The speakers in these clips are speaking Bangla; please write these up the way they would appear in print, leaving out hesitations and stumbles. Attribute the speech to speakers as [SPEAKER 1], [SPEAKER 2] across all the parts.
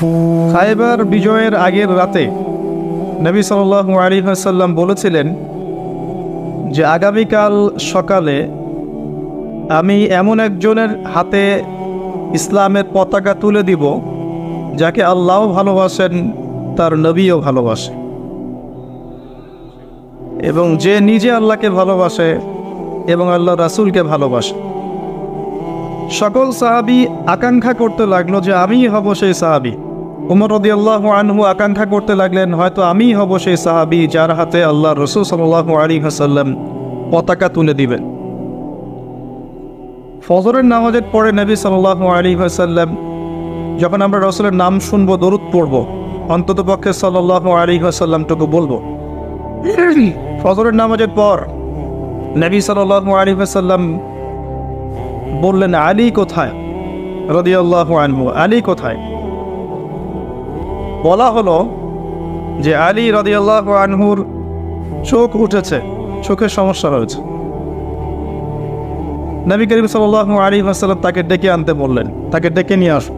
[SPEAKER 1] খায়বার বিজয়ের আগের রাতে নবী সাল্লাল্লাহু আলাইহি ওয়াসাল্লাম বলেছিলেন যে আগামীকাল সকালে আমি এমন একজনের হাতে ইসলামের পতাকা তুলে দিব যাকে আল্লাহও ভালোবাসেন, তার নবীও ভালোবাসে, এবং যে নিজে আল্লাহকে ভালোবাসে এবং আল্লাহ রাসূলকে ভালোবাসে। সকল সাহাবী আকাঙ্ক্ষা করতে লাগলো যে আমিই হব সেই সাহাবী। উমর রাদিয়াল্লাহু আনহু আকাঙ্ক্ষা করতে লাগলেন হয়তো আমিই হব সেই সাহাবী যার হাতে আল্লাহ রাসূল সাল্লাল্লাহু আলাইহি ওয়াসাল্লাম পতাকা তুলে দিবেন। ফজরের নামাজের পরে নবী সাল্লাল্লাহু আলাইহি ওয়াসাল্লাম যখন আমরা রাসূলের নাম শুনবো, দরুদ পড়ব, অন্ততপক্ষে সাল্লাল্লাহু আলাইহি ওয়াসাল্লামটুকু বলবো। ফজরের নামাজের পর নবী সাল্লাল্লাহু আলাইহি ওয়াসাল্লাম বললেন, আলী কোথায় রাদিয়াল্লাহু আনহু, আলী কোথায়? বলা হলো যে আলী রাদিয়াল্লাহু আনহুর চোখ উঠেছে, চোখের সমস্যা হয়েছে। নবী করিম সাল্লাল্লাহু আলাইহি ওয়াসাল্লাম তাকে ডেকে আনতে বললেন, তাকে ডেকে নিয়ে আসো।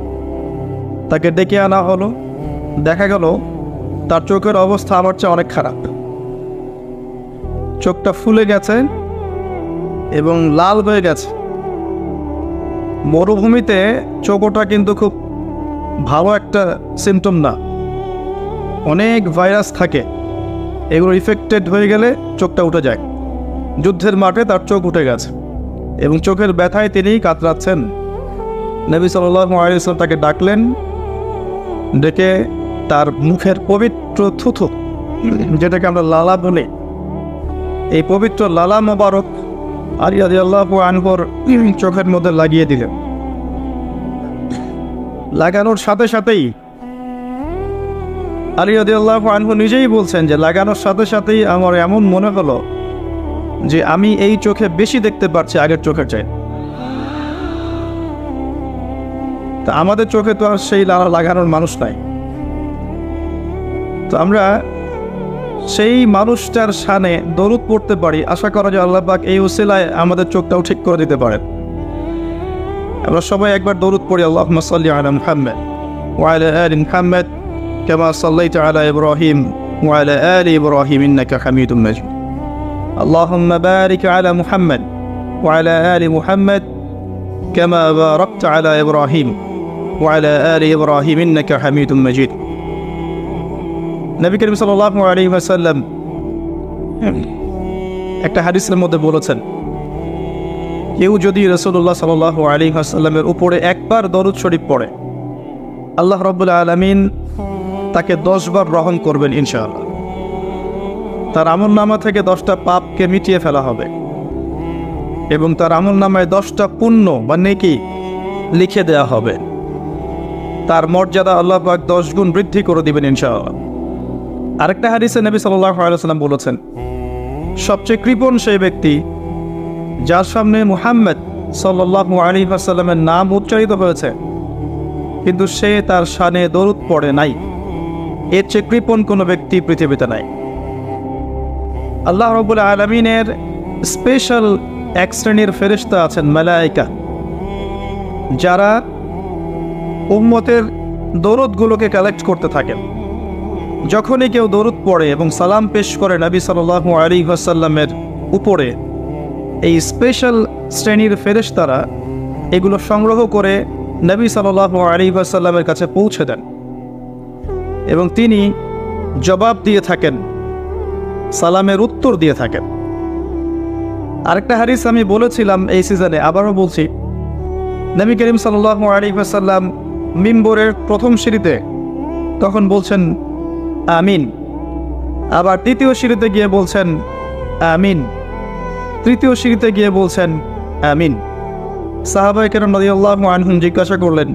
[SPEAKER 1] তাকে ডেকে আনা হলো। দেখা গেল তার চোখের অবস্থা আমার চেয়ে অনেক খারাপ। চোখটা ফুলে গেছে এবং লাল হয়ে গেছে। মরুভূমিতে চোখ ওঠা কিন্তু খুব ভালো একটা সিমটম না। অনেক ভাইরাস থাকে, এগুলো ইফেক্টেড হয়ে গেলে চোখটা উঠে যায়। যুদ্ধের মাঠে তার চোখ উঠে গেছে এবং চোখের ব্যথায় তিনি কাতরাচ্ছেন। নবী সাল্লাল্লাহু আলাইহি ওয়াসাল্লাম তাকে ডাকলেন, ডেকে তার মুখের পবিত্র থুথু, যেটাকে আমরা লালা বলি, এই পবিত্র লালা মোবারক আলী রাদিয়াল্লাহু আনহুর চোখের মধ্যে লাগিয়ে দিলেন। লাগানোর সাথে সাথেই আলী রাদিয়াল্লাহু আনহু নিজেই বলছেন যে লাগানোর সাথে সাথেই আমার এমন মনে হলো যে আমি এই চোখে বেশি দেখতে পারছি আগের চোখের চাই। তা আমাদের চোখে তো আর সেই লালা লাগানোর মানুষ নাই। তো আমরা সেই মানুষটার শানে দরুদ পড়তে পারি, আশা করা যায় আল্লাহ পাক এই উসিলায় আমাদের চোখটাও ঠিক করে দিতে পারেন। আমরা সবাই একবার দরুদ পড়ি, আল্লাহুম্মা সাল্লি আলা মুহাম্মাদ ওয়া আলা আলি মুহাম্মাদ কামা সাল্লাইতা আলা ইব্রাহিম ওয়া আলা আলি ইব্রাহিম ইন্নাকা হামিদুম মাজিদ। আল্লাহুম্মা বারিক আলা মুহাম্মাদ ওয়া আলা আলি মুহাম্মাদ কামা বারাকতা আলা ইব্রাহিম ওয়া আলা আলি ইব্রাহিম ইন্নাকা হামিদুম মাজিদ। নবী করিম সাল্লাল্লাহু আলাইহি ওয়াসাল্লাম একটা হাদিসের মধ্যে বলেছেন, কেউ যদি রাসূলুল্লাহ সাল্লাল্লাহু আলাইহি ওয়াসাল্লামের উপরে একবার দরুদ শরীফ পড়ে, আল্লাহ রাব্বুল আলামিন তাকে 10 বার রহম করবেন ইনশাআল্লাহ। তার আমলনামা থেকে 10টা পাপকে মিটিয়ে ফেলা হবে এবং তার আমলনামায় 10টা পুণ্য বা নেকি লিখে দেয়া হবে। তার মর্যাদা আল্লাহ পাক 10 গুণ বৃদ্ধি করে দিবেন ইনশাআল্লাহ। আরেকটা হাদিসে নবী সাল্লাল্লাহু আলাইহি ওয়াসাল্লাম বলেছেন, সবচেয়ে কৃপণ সেই ব্যক্তি যার সামনে মুহাম্মদ সাল্লাল্লাহু আলাইহি ওয়াসাল্লামের নাম উচ্চারিত হয়েছে কিন্তু সে তার শানে দরুদ পড়ে নাই। এর চেয়ে কৃপণ কোনো ব্যক্তি পৃথিবীতে নাই। আল্লাহ রাব্বুল আলামিনের স্পেশাল এক শ্রেণীর ফেরেশতা আছেন, মালায়েকা, যারা উম্মতের দরুদগুলোকে কালেক্ট করতে থাকেন। যখনই কেউ দরুদ পড়ে এবং সালাম পেশ করে নবী সাল্লাল্লাহু আলাইহি ওয়াসাল্লামের উপরে, এই স্পেশাল শ্রেণীর ফেরেশতারা এগুলো সংগ্রহ করে নবী সাল্লাল্লাহু আলাইহি ওয়াসাল্লামের কাছে পৌঁছে দেন এবং তিনি জবাব দিয়ে থাকেন, সালামের উত্তর দিয়ে থাকেন। আরেকটা হাদিস আমি বলেছিলাম এই সিজনে, আবারও বলছি, নবী করিম সাল্লাল্লাহু আলাইহি ওয়াসাল্লাম মিম্বরের প্রথম সিঁড়িতে তখন বলছেন আমিন, আবার দ্বিতীয় সিঁড়িতে গিয়ে বলছেন আমিন, তৃতীয় সিঁড়িতে গিয়ে বলছেন আমিন। সাহাবায়ে কেরাম রাদিয়াল্লাহু আনহুম জিজ্ঞাসা করলেন,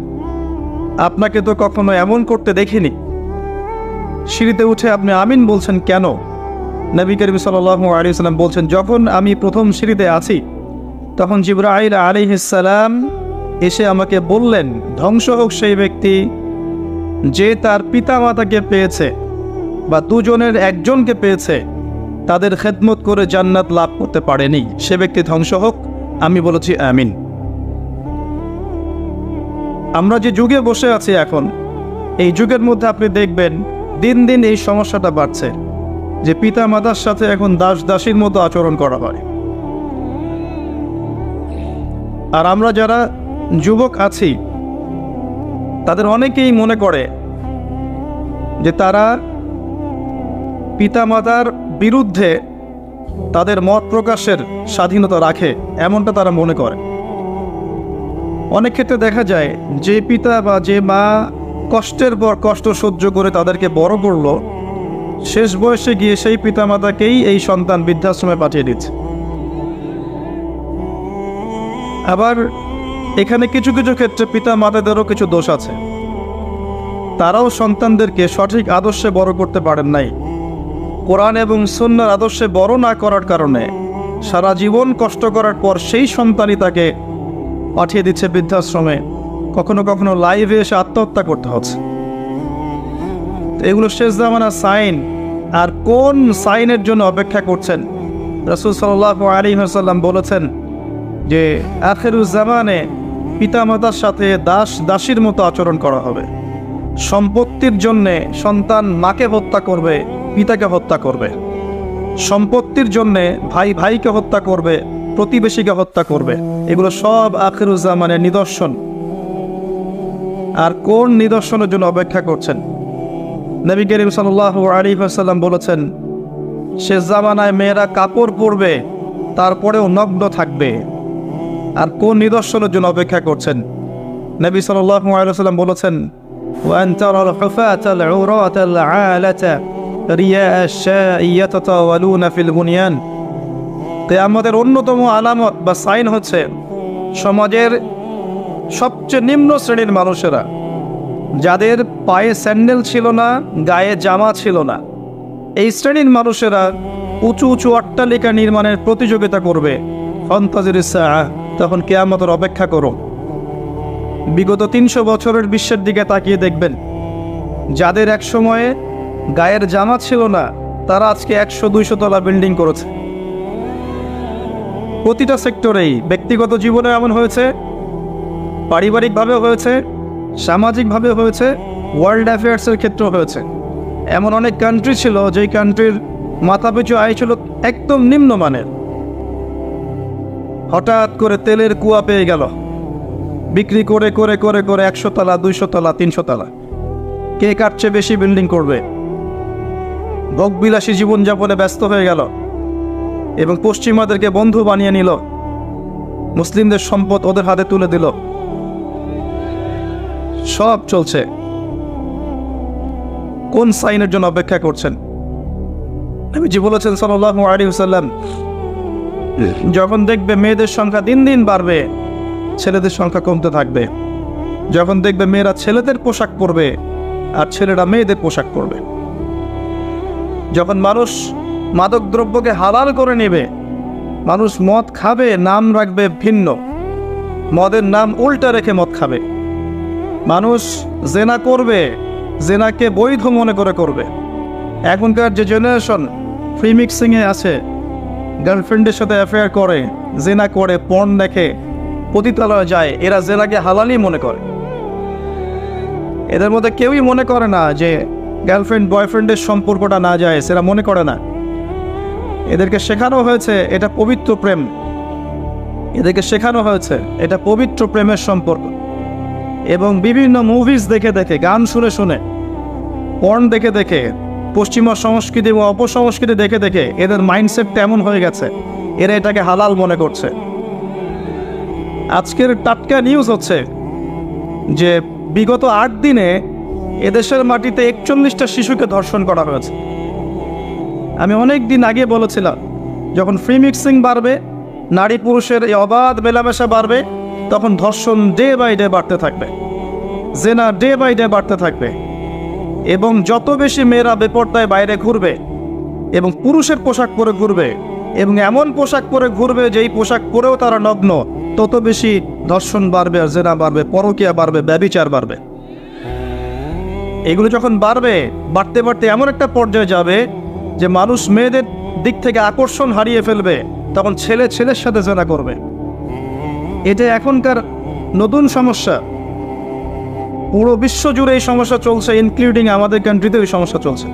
[SPEAKER 1] আপনাকে তো কখনো এমন করতে দেখিনি, সিঁড়িতে উঠে আপনি আমিন বলছেন কেন? নবী করিম সাল্লাল্লাহু আলাইহি ওয়াসাল্লাম বলছেন, যখন আমি প্রথম সিঁড়িতে আছি তখন জিবরাইল আলাইহিস সালাম এসে আমাকে বললেন, ধ্বংস হোক সেই ব্যক্তি যে তার পিতামাতাকে পেয়েছে বা দুজনের একজনকে পেয়েছে, তাদের খেদমত করে জান্নাত লাভ করতে পারেনি, সে ব্যক্তি ধ্বংস হোক। আমি বলেছি আমিন। আমরা যে যুগে বসে আছি এখন, এই যুগের মধ্যে আপনি দেখবেন দিন দিন এই সমস্যাটা বাড়ছে যে পিতা মাতার সাথে এখন দাস দাসীর মতো আচরণ করা হয়। আর আমরা যারা যুবক আছি তাদের অনেকেই মনে করে যে তারা পিতামাতার বিরুদ্ধে তাদের মত প্রকাশের স্বাধীনতা রাখে, এমনটা তারা মনে করে। অনেক ক্ষেত্রে দেখা যায় যে পিতা বা যে মা কষ্টের পর কষ্ট সহ্য করে তাদেরকে বড় করলো, শেষ বয়সে গিয়ে সেই পিতামাতাকেই এই সন্তান বৃদ্ধাশ্রমে পাঠিয়ে দিচ্ছে। আবার এখানে কিছু কিছু ক্ষেত্রে পিতা মাতাদেরও কিছু দোষ আছে, তারাও সন্তানদেরকে সঠিক আদর্শে বড় করতে পারেন নাই। কোরআন এবং সুন্নাহর আদর্শে বড় না করার কারণে সারা জীবন কষ্ট করার পর সেই সন্তানই তাকে পাঠিয়ে দিচ্ছে বৃদ্ধাশ্রমে, কখনো কখনো লাইভে এসে আত্মহত্যা করতে হচ্ছে। এগুলো শেষ জামানার সাইন। আর কোন সাইনের জন্য অপেক্ষা করছেন? রাসূল সাল্লাল্লাহু আলাইহি ওয়াসাল্লাম বলেছেন যে আখিরুজ জামানে পিতামাতার সাথে দাস দাসীর মতো আচরণ করা হবে। সম্পত্তির জন্যে সন্তান মাকে হত্যা করবে, পিতাকে হত্যা করবে। সম্পত্তির জন্যে ভাই ভাইকে হত্যা করবে, প্রতিবেশীকে হত্যা করবে। এগুলো সব আখিরুজ জামানের নিদর্শন। আর কোন নিদর্শনের জন্য অপেক্ষা করছেন? নবী করিম সাল্লাল্লাহু আলাইহি ওয়াসাল্লাম বলেছেন শেষ জামানায় মেয়েরা কাপড় পরবে, তারপরেও নগ্ন থাকবে। আর কোন নিদর্শনের জন্য অপেক্ষা করছেন? নবী সাল্লাল্লাহু আলাইহি ওয়াসাল্লাম বলেছেন وأن ترى الحفاة العراة العالة رياء الشاء يتطاولون في البنيان। কিয়ামতের অন্যতম আলামত বা সাইন হচ্ছে সমাজের সবচেয়ে নিম্ন শ্রেণীর মানুষেরা, যাদের পায়ে স্যান্ডেল ছিল না, গায়ে জামা ছিল না, এই শ্রেণীর মানুষেরা উঁচু উঁচু অট্টালিকা নির্মাণের প্রতিযোগিতা করবে। ফান্তাজিরিস সাআহ, তখন কিয়ামতের অপেক্ষা করো। বিগত ৩০০ বছরের বিশ্বের দিকে তাকিয়ে দেখবেন, যাদের এক সময়ে গায়ের জামা ছিল না তারা আজকে ১০০-২০০ তলা বিল্ডিং করেছে। প্রতিটা সেক্টরেই, ব্যক্তিগত জীবনে এমন হয়েছে, পারিবারিকভাবে হয়েছে, সামাজিকভাবে হয়েছে, ওয়ার্ল্ড অ্যাফেয়ার্সের ক্ষেত্রেও হয়েছে। এমন অনেক কান্ট্রি ছিল যেই কান্ট্রির মাথাপিছু আয় ছিল একদম নিম্নমানের, হঠাৎ করে তেলের কুয়া পেয়ে গেল, বিক্রি করে করে করে করে ১০০ তলা, ২০০ তলা, ৩০০ তলা। কে কাটছে বেশি বিল্ডিং করবে, ভোগবিলাসী জীবনযাপনে ব্যস্ত হয়ে গেল এবং পশ্চিমাদেরকে বন্ধু বানিয়ে নিল, মুসলিমদের সম্পদ ওদের হাতে তুলে দিল। সব চলছে। কোন সাইনের জন্য অপেক্ষা করছেন? নবীজি বলেছেন সাল্লাল্লাহু আলাইহি ওয়াসাল্লাম, যখন দেখবে মেয়েদের সংখ্যা দিন দিন বাড়বে, ছেলেদের সংখ্যা কমতে থাকবে। যখন দেখবে মেয়েরা ছেলেদের পোশাক পরবে আর ছেলেরা মেয়েদের পোশাক পরবে। যখন মানুষ মাদক দ্রব্যকে হালাল করে নেবে, মানুষ মদ খাবে, নাম রাখবে ভিন্ন, মদের নাম উল্টা রেখে মদ খাবে। মানুষ জেনা করবে, জেনাকে বৈধ মনে করে করবে। এখনকার যে জেনারেশন ফ্রি মিক্সিংয়ে আছে, গার্লফ্রেন্ডের সাথে অ্যাফেয়ার করে, জেনা করে, পর্ন দেখে, পতিতালয়ে যায়, এরা জেনাকে হালালই মনে করে। এদের মধ্যে কেউই মনে করে না যে গার্লফ্রেন্ড বয়ফ্রেন্ডের সম্পর্কটা না যায়, সেটা মনে করে না। এদেরকে শেখানো হয়েছে এটা পবিত্র প্রেম, এদেরকে শেখানো হয়েছে এটা পবিত্র প্রেমের সম্পর্ক। এবং বিভিন্ন মুভিজ দেখে দেখে, গান শুনে শুনে, পর্ন দেখে দেখে, পশ্চিমা সংস্কৃতি এবং অপসংস্কৃতি দেখে দেখে এদের মাইন্ডসেটটা এমন হয়ে গেছে, এরা এটাকে হালাল মনে করছে। আজকের টাটকা নিউজ হচ্ছে যে বিগত ৮ দিনে এদেশের মাটিতে ৪১টা শিশুকে ধর্ষণ করা হয়েছে। আমি অনেক দিন আগে বলেছিলাম, যখন ফ্রি মিক্সিং বাড়বে, নারী পুরুষের এই অবাধ মেলামেশা বাড়বে, তখন ধর্ষণ ডে বাই ডে বাড়তে থাকবে, জেনা ডে বাই ডে বাড়তে থাকবে। এবং যত বেশি মেয়েরা বেপরদায় বাইরে ঘুরবে এবং পুরুষের পোশাক পরে ঘুরবে এবং এমন পোশাক পরে ঘুরবে যেই পোশাক পরেও তারা নগ্ন, তত বেশি ধর্ষণ বাড়বে, আর জেনা বাড়বে, পরকীয়া বাড়বে, ব্যভিচার বাড়বে। এগুলো যখন বাড়বে, বাড়তে বাড়তে এমন একটা পর্যায়ে যাবে যে মানুষ মেয়েদের দিক থেকে আকর্ষণ হারিয়ে ফেলবে, তখন ছেলে ছেলের সাথে জেনা করবে। এটা এখনকার নতুন সমস্যা। পুরো বিশ্ব জুড়ে এই সমস্যা চলছে, ইনক্লুডিং আমাদের কান্ট্রিতেও এই সমস্যা চলছে।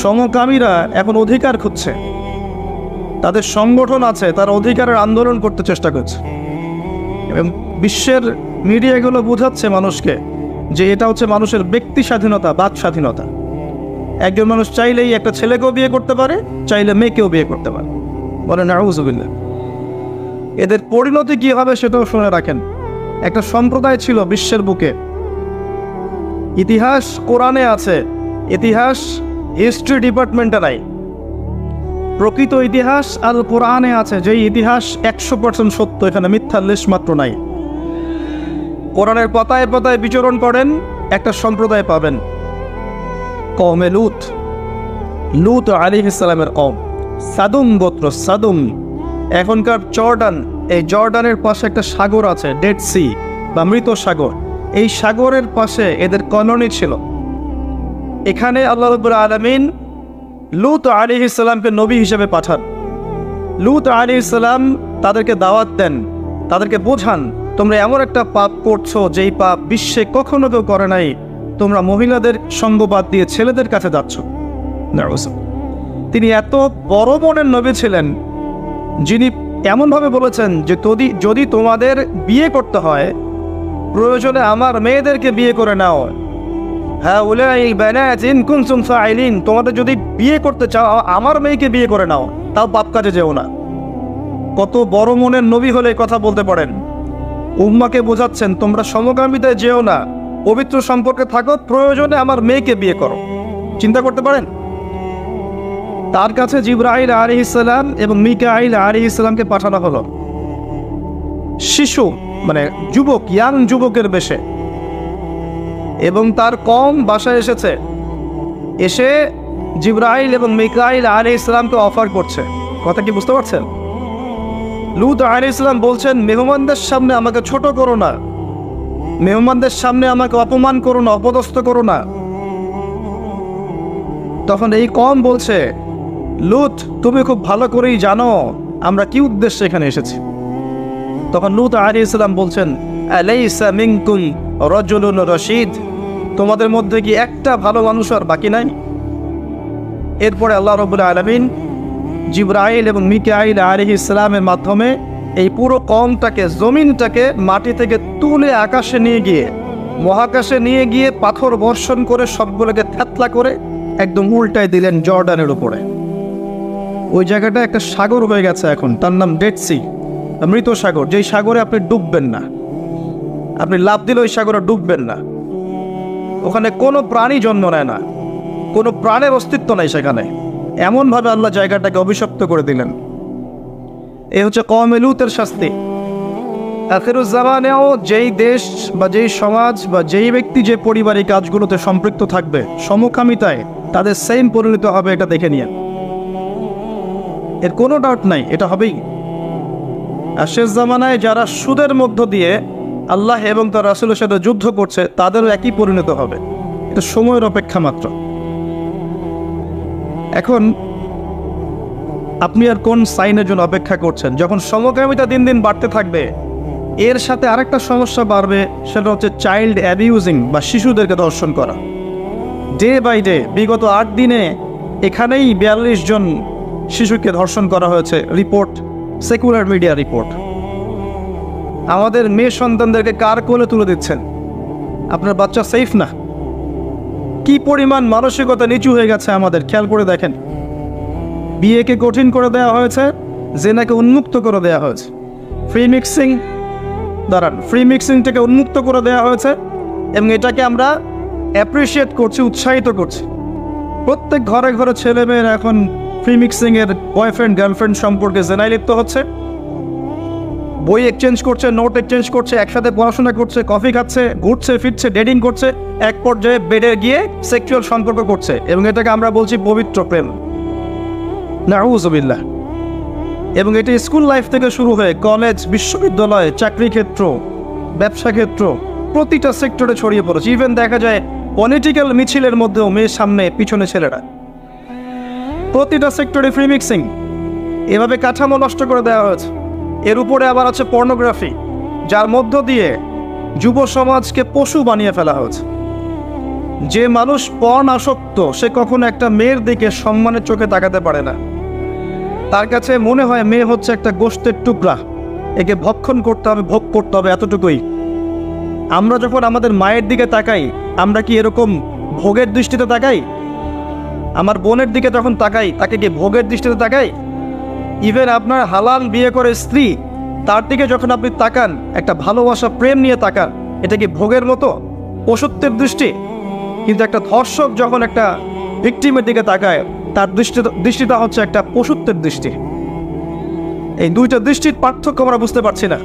[SPEAKER 1] সমকামীরা এখন অধিকার খুঁজছে, তাদের সংগঠন আছে, তারা অধিকারের আন্দোলন করতে চেষ্টা করছে এবং বিশ্বের মিডিয়াগুলো বোঝাচ্ছে মানুষকে যে এটা হচ্ছে মানুষের ব্যক্তি স্বাধীনতা, বাক স্বাধীনতা। একজন মানুষ চাইলেই একটা ছেলেকেও বিয়ে করতে পারে, চাইলে মেয়েকেও বিয়ে করতে পারে। বলেন নাউযুবিল্লাহ। এদের পরিণতি কী হবে সেটাও শুনে রাখেন। একটা সম্প্রদায় ছিল বিশ্বের বুকে, ইতিহাস কোরআনে আছে, ইতিহাস হিস্ট্রি ডিপার্টমেন্টে নাই। প্রকৃত ইতিহাস আল কোরআনে আছে, যেই ইতিহাস 100% সত্য, এখানে মিথ্যার লেশ মাত্র নাই। কোরআনের পাতায় পাতায় বিচরণ করেন, একটা সম্প্রদায় পাবেন, কওমে লূত। লূত আলাইহিস সালামের কওম, সাদুম গোত্র, সাদুম। এখনকার জর্ডান, এই জর্ডানের পাশে একটা সাগর আছে, ডেড সি বা মৃত সাগর। এই সাগরের পাশে এদের কলোনি ছিল। এখানে আল্লাহ রাব্বুল আলামিন লূত আলাইহিস সালামকে নবী হিসেবে পাঠান। লূত আলাইহিস সালাম তাদেরকে দাওয়াত দেন, তাদেরকে বোঝান, তোমরা এমন একটা পাপ করছো যেই পাপ বিশ্বে কখনো কেউ করে নাই। তোমরা মহিলাদের সঙ্গবাদ দিয়ে ছেলেদের কাছে যাচ্ছ। তিনি এত বড় মনের নবী ছিলেন, যিনি এমনভাবে বলেছেন যে যদি তোমাদের বিয়ে করতে হয়, প্রয়োজনে আমার মেয়েদেরকে বিয়ে করে নাও। হ্যাঁ, তোমাদের যদি বিয়ে করতে চাও আমার মেয়েকে বিয়ে করে নাও, তাও পাপ কাজে যেও না। কত বড় মনের নবী হলে কথা বলতে পারেন। উম্মাকে বোঝাচ্ছেন তোমরা সমকামিতায় যেও না, পবিত্র সম্পর্কে থাকো, প্রয়োজনে আমার মেয়েকে বিয়ে করো। চিন্তা করতে পারেন। তার কাছে জিবরাইল আলাইহিস সালাম এবং মিকাইল আলাইহিস সালামকে পাঠানো হলো শিশু, মানে যুবক, ইয়াং যুবকের বেশে, এবং তার কম বাসায় এসেছে। এসে জিবরাইল এবং মিকাইল আলাইহিস সালামকে অফার করছে। কথা কি বুঝতে পারছেন? লূত আলাইহিস সালাম বলছেন, মেহমানদের সামনে আমাকে ছোট করো না, মেহমানদের সামনে আমাকে অপমান করো না, অপদস্থ করো না। তখন এই কম বলছে, লূত তুমি খুব ভালো করেই জানো আমরা কি উদ্দেশ্যে এখানে এসেছি। তখন লূত আলাইহিস সালাম বলছেন, আলাইসা মিনকুম রাজুলুন রশীদ, তোমাদের মধ্যে কি একটা ভালো মানুষ আর বাকি নাই? এরপরে আল্লাহ রাব্বুল আলামিন জিবরাইল এবং মিকাইল আলাইহিস সালামের মাধ্যমে এই পুরো কওমটাকে, জমিনটাকে মাটি থেকে তুলে আকাশে নিয়ে গিয়ে, মহাকাশে নিয়ে গিয়ে পাথর বর্ষণ করে সবগুলোকে থ্যাতলা করে একদম উল্টায় দিলেন জর্ডানের উপরে। ওই জায়গাটা একটা সাগর হয়ে গেছে এখন, তার নাম ডেড সি, মৃত সাগর। যেই সাগরে আপনি ডুববেন না, আপনি লাফ দিলে ওই সাগরে ডুববেন না। ওখানে কোনো প্রাণী জন্ম নেয় না, কোনো প্রাণের অস্তিত্ব নাই সেখানে। এমনভাবে আল্লাহ জায়গাটাকে অভিশপ্ত করে দিলেন। এ হচ্ছে কওমে লূতের শাস্তি। আখিরুজ্জামানেও যেই দেশ বা যেই সমাজ বা যেই ব্যক্তি যে পরিবার এই কাজগুলোতে সম্পৃক্ত থাকবে, সমকামিতায়, তাদের সেম পরিণত হবে, এটা দেখে নিয়ে। এর কোনো ডাউট নাই, এটা হবেই। আর শেষ জামানায় যারা সুদের মধ্য দিয়ে আল্লাহ এবং তার রাসূলের সাথে যুদ্ধ করছে, তাদেরও একই পরিণত হবে। এটা সময়ের অপেক্ষা মাত্র। এখন আপনি আর কোন সাইনের জন্য অপেক্ষা করছেন? যখন সমকামিতা দিন দিন বাড়তে থাকবে, এর সাথে আরেকটা সমস্যা বাড়বে, সেটা হচ্ছে চাইল্ড অ্যাবিউজিং বা শিশুদেরকে ধর্ষণ করা। ডে বাই ডে, বিগত 8 দিনে এখানেই 42 জন শিশুকে ধর্ষণ করা হয়েছে, রিপোর্ট, সেকুলার মিডিয়া রিপোর্ট। আমাদের মেয়ে সন্তানদেরকে কার কোলে তুলে দিচ্ছেন? আপনার বাচ্চা সেফ না। কি পরিমাণ মানসিকতা নিচু হয়ে গেছে আমাদের, খেয়াল করে দেখেন। বিয়েকে কঠিন করে দেওয়া হয়েছে, জেনাকে উন্মুক্ত করে দেওয়া হয়েছে, ফ্রি মিক্সিংটাকে উন্মুক্ত করে দেওয়া হয়েছে, এবং এটাকে আমরা অ্যাপ্রিসিয়েট করছি, উৎসাহিত করছি। প্রত্যেক ঘরে ঘরে ছেলেমেয়েরা এখন ফ্রি মিক্সিংয়ের বয়ফ্রেন্ড গার্লফ্রেন্ড সম্পর্কে জেনায় লিপ্ত হচ্ছে, বই এক্সচেঞ্জ করছে, নোট এক্সচেঞ্জ করছে, একসাথে পড়াশোনা করছে, কফি খাচ্ছে, ঘুরছে ফিরছে, ডেটিং করছে, এক পর্যায়ে বেডে গিয়ে সেক্সুয়াল সম্পর্ক করছে, এবং এটাকে আমরা বলছি পবিত্র প্রেম। নাউযুবিল্লাহ। এবং এটি স্কুল লাইফ থেকে শুরু হয়ে কলেজ, বিশ্ববিদ্যালয়, চাকরি ক্ষেত্র, ব্যবসা ক্ষেত্র, প্রতিটা সেক্টরে ছড়িয়ে পড়েছে। ইভেন দেখা যায় পলিটিক্যাল মিছিলের মধ্যেও মেয়ের সামনে পিছনে ছেলেরা। প্রতিটা সেক্টরে ফ্রি মিক্সিং, এভাবে কাঠামো নষ্ট করে দেওয়া হয়েছে। এর উপরে আবার আছে পর্নোগ্রাফি, যার মধ্য দিয়ে যুব সমাজকে পশু বানিয়ে ফেলা হয়েছে। যে মানুষ পর্ন আসক্ত সে কখনো একটা মেয়ের দিকে সম্মানের চোখে তাকাতে পারে না। তার কাছে মনে হয় মেয়ে হচ্ছে একটা গোশতের টুকরা, একে ভক্ষণ করতে হবে, ভোগ করতে হবে, এতটুকুই। আমরা যখন আমাদের মায়ের দিকে তাকাই, আমরা কি এরকম ভোগের দৃষ্টিতে তাকাই? আমার বোনের দিকে যখন তাকাই, তাকে কি ভোগের দৃষ্টিতে তাকাই? ইভেন আপনার হালাল বিয়ে করে স্ত্রী, তার দিকে যখন আপনি তাকান, একটা ভালোবাসা প্রেম নিয়ে তাকান, এটা কি ভোগের মতো, পশুত্বের দৃষ্টি? কিন্তু একটা ধর্ষক যখন একটা ভিকটিমের দিকে তাকায়, তার দৃষ্টিটা হচ্ছে একটা পশুত্বের দৃষ্টি। এই দুইটা দৃষ্টির পার্থক্য আমরা বুঝতে পারছি না।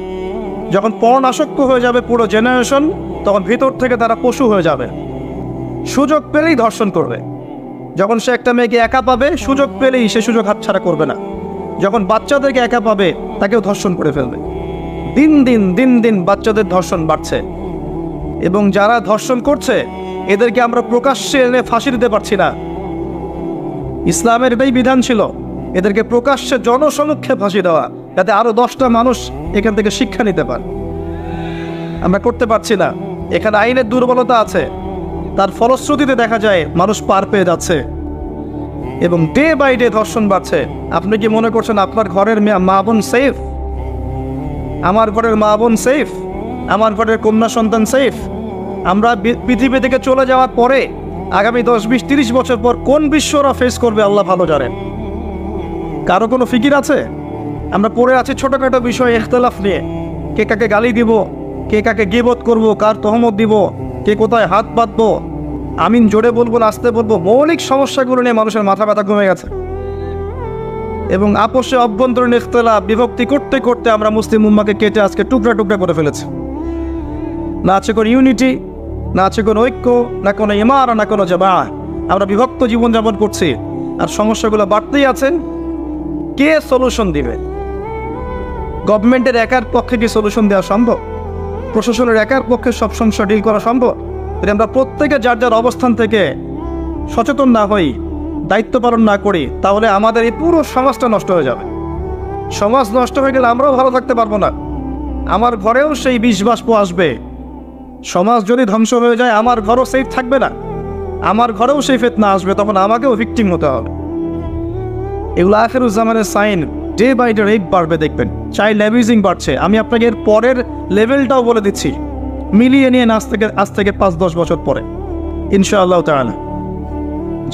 [SPEAKER 1] যখন পর্ন আসক্ত হয়ে যাবে পুরো জেনারেশন, তখন ভিতর থেকে তারা পশু হয়ে যাবে, সুযোগ পেলেই ধর্ষণ করবে। যখন সে একটা মেয়েকে একা পাবে, সুযোগ পেলেই সে সুযোগ হাতছাড়া করবে না। যখন বাচ্চাদেরকে একা পাবে, তাকেও ধর্ষণ করে ফেলবে। দিন দিন বাচ্চাদের ধর্ষণ বাড়ছে, এবং যারা ধর্ষণ করছে এদেরকে আমরা প্রকাশ্যে এনে ফাঁসি দিতে পারছি না। ইসলামের এই বিধান ছিল এদেরকে প্রকাশ্যে জনসমক্ষে ফাঁসি দেওয়া, যাতে আরো 10টা মানুষ এখান থেকে শিক্ষা নিতে পারে। আমরা করতে পারছি না। এখানে আইনের দুর্বলতা আছে, তার ফলশ্রুতিতে দেখা যায় মানুষ পার পেয়ে যাচ্ছে, এবং ডে বাই ডে ধর্ষণ বাড়ছে। আপনি কি মনে করছেন আপনার ঘরের মা বোন সেফ? আমার ঘরের মা বোন সেফ? আমার ঘরের কন্যা সন্তান সেফ? আমরা পৃথিবী থেকে চলে যাওয়ার পরে আগামী 10, 20, 30 বছর পর কোন বিশ্বরা ফেস করবে আল্লাহ ভালো জানেন। কারো কোনো ফিকির আছে? আমরা পড়ে আছি ছোটখাটো বিষয়ে ইখতিলাফ নিয়ে, কে কাকে গালি দিব, কে কাকে গীবত করব, কার তহমত দিব, কে কোথায় হাত বাঁধবো, আমিন জোরে বলবো না আস্তে বলবো, মৌলিক সমস্যাগুলো নিয়ে মানুষের মাথা ব্যথা কমে গেছে। এবং আপোষে অভ্যন্তরীণ ইখতিলাফ, বিভক্তি করতে করতে আমরা মুসলিম উম্মাহকে কেটে আজকে টুকরা টুকরা করে ফেলেছি। না আছে কোনো ইউনিটি, না আছে কোনো ঐক্য, না কোনো ইমারা, না কোনো জামাআহ। আমরা বিভক্ত জীবনযাপন করছি, আর সমস্যাগুলো বাড়তেই আছে। কে সলিউশন দিবে? গভর্নমেন্টের একার পক্ষে কি সলিউশন দেওয়া সম্ভব? প্রশাসনের একার পক্ষে সব সমস্যা ডিল করা সম্ভব? যদি আমরা প্রত্যেকে যার যার অবস্থান থেকে সচেতন না হই, দায়িত্ব পালন না করি, তাহলে আমাদের এই পুরো সমাজটা নষ্ট হয়ে যাবে। সমাজ নষ্ট হয়ে গেলে আমরাও ভালো থাকতে পারবো না, আমার ঘরেও সেই বিষ বাষ্প আসবে। সমাজ যদি ধ্বংস হয়ে যায়, আমার ঘরও সেফ থাকবে না, আমার ঘরেও সেই ফিতনা আসবে, তখন আমাকেও ভিকটিম হতে হবে। এগুলো আখিরুজ্জামানের sign. Day by day rape বাড়বে, দেখবেন চাইল্ড অ্যাবিউজিং বাড়ছে। আমি আপনাকে এর পরের লেভেলটাও বলে দিচ্ছি, মিলিয়ে নিয়ে আজ থেকে 5-10 বছর পরে ইনশাআল্লাহ তাআলা।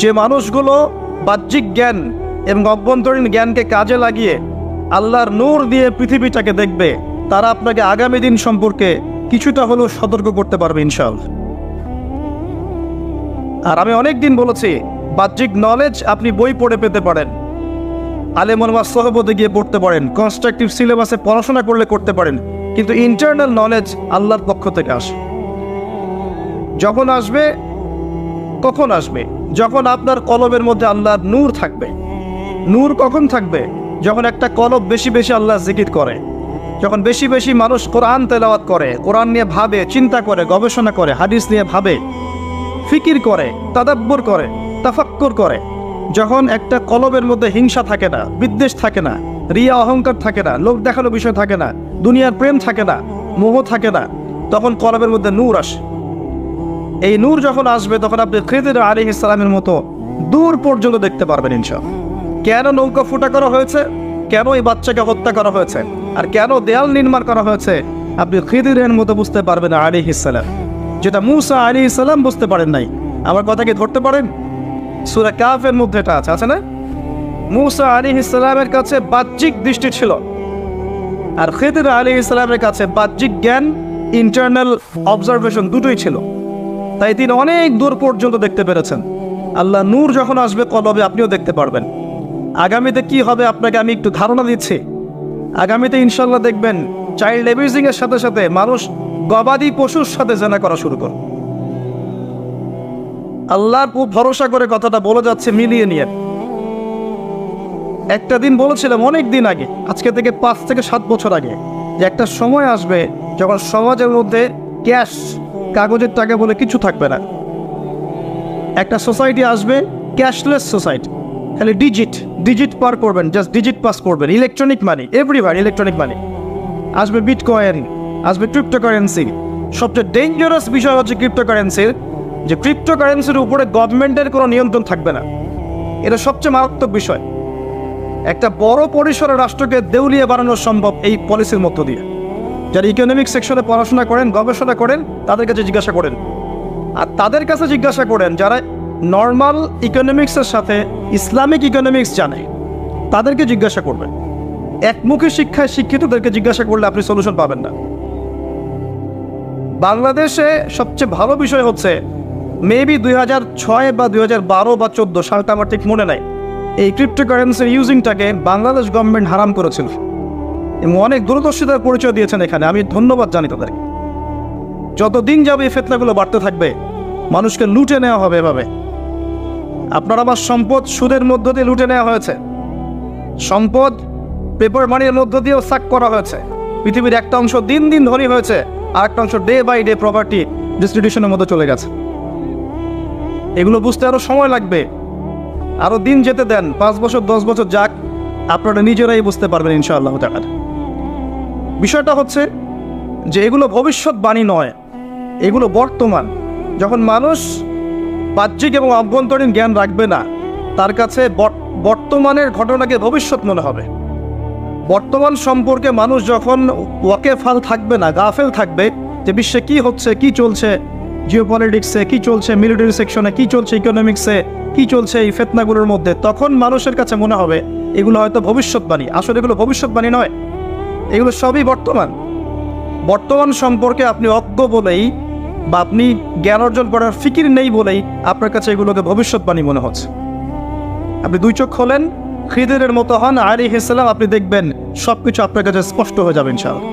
[SPEAKER 1] যে মানুষগুলো বাহ্যিক জ্ঞান এবং অভ্যন্তরীণ জ্ঞানকে কাজে লাগিয়ে আল্লাহর নূর দিয়ে পৃথিবীটাকে দেখবে, তারা আপনাকে আগামী দিন সম্পর্কে কিছুটা হলেও সতর্ক করতে পারবে ইনশাআল্লাহ। আর আমি অনেক দিন বলেছি, বাহ্যিক নলেজ আপনি বই পড়ে পেতে পারেন, আলেম ওলামার সোহবতে গিয়ে পড়তে পারেন, কনস্ট্রাকটিভ সিলেবাসে পড়াশোনা করলে করতে পারেন, কিন্তু ইন্টারনাল নলেজ আল্লাহর পক্ষ থেকে আসে। যখন আসবে, কখন আসবে? যখন আপনার কলবের মধ্যে আল্লাহর নূর থাকবে। নূর কখন থাকবে? যখন একটা কলব বেশি বেশি আল্লাহ জিকির করে, যখন বেশি বেশি মানুষ কোরআন তেলাওয়াত করে, কোরআন নিয়ে ভাবে, চিন্তা করে, গবেষণা করে, হাদিস নিয়ে ভাবে, ফিকির করে, তাদাব্বুর করে, তাফাক্কুর করে। যখন একটা কলবের মধ্যে হিংসা থাকে না, বিদ্বেষ থাকে না, রিয়া অহংকার থাকে না, লোক দেখানো বিষয় থাকে না, দুনিয়ার প্রেম থাকে না, মোহ থাকে না, তখন কলবের মধ্যে নূর আসে। এই নূর যখন আসবে, তখন আপনি খিদির আলাইহিস সালামের মতো দূর পর্যন্ত দেখতে পারবেন ইনশাআল্লাহ। কেন নৌকা ফুটা করা হয়েছে, কেন এই বাচ্চাকে হত্যা করা হয়েছে, আর কেন দেয়াল নির্মাণ করা হয়েছে, আপনি খিদিরের মতো বুঝতে পারবেন আলাইহিস সালাম, যেটা মূসা আলাইহিস সালাম বুঝতে পারেন নাই। আমার কথা কি ধরতে পারেন? সূরা কাফের মধ্যে এটা আছে না? মূসা আলাইহিস সালামের কাছে বাহ্যিক দৃষ্টি ছিল, আর খিদির আলাইহিস সালামের কাছে বাহ্যিক জ্ঞান, ইন্টারনাল অবজারভেশন দুটোই ছিল। তাই তিনি অনেক দূর পর্যন্ত দেখতে পেরেছেন। আল্লাহ নূর যখন আসবে কলবে, আপনিও দেখতে পারবেন। আগামীতে কি হবে আপনাকে আমি একটু ধারণা দিচ্ছি। আগামীতে ইনশাল্লাহ দেখবেন চাইল্ড অ্যাবিউজিং এর সাথে সাথে মানুষ গবাদি পশুর সাথে জেনা করা শুরু করে। আল্লাহর খুব ভরসা করে কথাটা বলে যাচ্ছে, মিলিয়ে নিয়ে। একটা দিন বলেছিলাম অনেক দিন আগে, আজকে থেকে 5 থেকে 7 বছর আগে, যে একটা সময় আসবে যখন সমাজের মধ্যে ক্যাশ, কাগজের টাকা বলে কিছু থাকবে না। একটা সোসাইটি আসবে ক্যাশলেস সোসাইটি, খালি ডিজিট পার করবেন, জাস্ট ডিজিট পাস করবেন, ইলেকট্রনিক মানি, এভরিবার ইলেকট্রনিক মানি। আসবে বিটকয়েন, আসবে ক্রিপ্টোকারেন্সি, সবচেয়ে ডেঞ্জারাস বিষয় হচ্ছে ক্রিপ্টোকারেন্সির, যে ক্রিপ্টোকারেন্সির উপরে গভর্নমেন্টের কোনো নিয়ন্ত্রণ থাকবে না। এটা সবচেয়ে মারাত্মক বিষয়। একটা বড় পরিসরের রাষ্ট্রকে দেউলিয়া বানানো সম্ভব এই পলিসির মধ্য দিয়ে। যারা ইকোনমিক সেকশনে পড়াশোনা করেন, গবেষণা করেন, তাদের কাছে জিজ্ঞাসা করেন। আর তাদের কাছে জিজ্ঞাসা করেন যারা নর্মাল ইকোনমিক্সের সাথে ইসলামিক ইকোনমিক্স জানে, তাদেরকে জিজ্ঞাসা করবেন। একমুখী শিক্ষায় শিক্ষিতদেরকে জিজ্ঞাসা করলে আপনি সলিউশন পাবেন না। বাংলাদেশে সবচেয়ে ভালো বিষয় হচ্ছে মেবি 2006 বা 2012 বা 14 সালটা আমার ঠিক মনে নাই, এই ক্রিপ্টোকারেন্সির ইউজিংটাকে বাংলাদেশ গভর্নমেন্ট হারাম করেছিল এবং অনেক দূরদর্শিতার পরিচয় দিয়েছেন এখানে। আমি ধন্যবাদ জানি তাদেরকে। যতদিন যাবে এই ফিতনাগুলো বাড়তে থাকবে, মানুষকে লুটে নেওয়া হবে এভাবে। আপনার আমার সম্পদ সুদের মধ্য দিয়ে লুটে নেওয়া হয়েছে, সম্পদ পেপার মানির মধ্য দিয়েও সাক করা হয়েছে। পৃথিবীর একটা অংশ দিন দিন ধনী হয়েছে, আর একটা অংশ ডে বাই ডে প্রপার্টি ডিস্ট্রিবিউশনের মধ্যে চলে গেছে। এগুলো বুঝতে আরও সময় লাগবে, আরও দিন যেতে দেন, 5 বছর 10 বছর যাক, আপনারা নিজেরাই বুঝতে পারবেন ইনশাআল্লাহ তাআলা। বিষয়টা হচ্ছে যে এগুলো ভবিষ্যৎবাণী নয়, এগুলো বর্তমান। যখন মানুষ বাহ্যিক এবং অভ্যন্তরীণ জ্ঞান রাখবে না, তার কাছে বর্তমানের ঘটনাকে ভবিষ্যৎ মনে হবে। বর্তমান সম্পর্কে মানুষ যখন ওয়াকেফাল থাকবে না, গাফেল থাকবে যে বিশ্বে কি হচ্ছে, কি চলছে, জিওপলিটিক্সে কি চলছে, মিলিটারি সেকশনে কি চলছে, ইকোনমিক্সে কি চলছে, এই ফিতনাগুলোর মধ্যে, তখন মানুষের কাছে মনে হবে এগুলো হয়তো ভবিষ্যৎবাণী। আসলে এগুলো ভবিষ্যৎবাণী নয়, এগুলো সবই বর্তমান। বর্তমান সম্পর্কে আপনি অজ্ঞ বলেই বা আপনি জ্ঞান অর্জন করার ফিকির নেই বলেই আপনার কাছে এগুলোকে ভবিষ্যৎবাণী মনে হচ্ছে। আপনি 2 চোখ খোলেন, খিদিরের মতো হন আলাইহিস সালাম, আপনি দেখবেন সবকিছু আপনার কাছে স্পষ্ট হয়ে যাবে ইনশাআল্লাহ।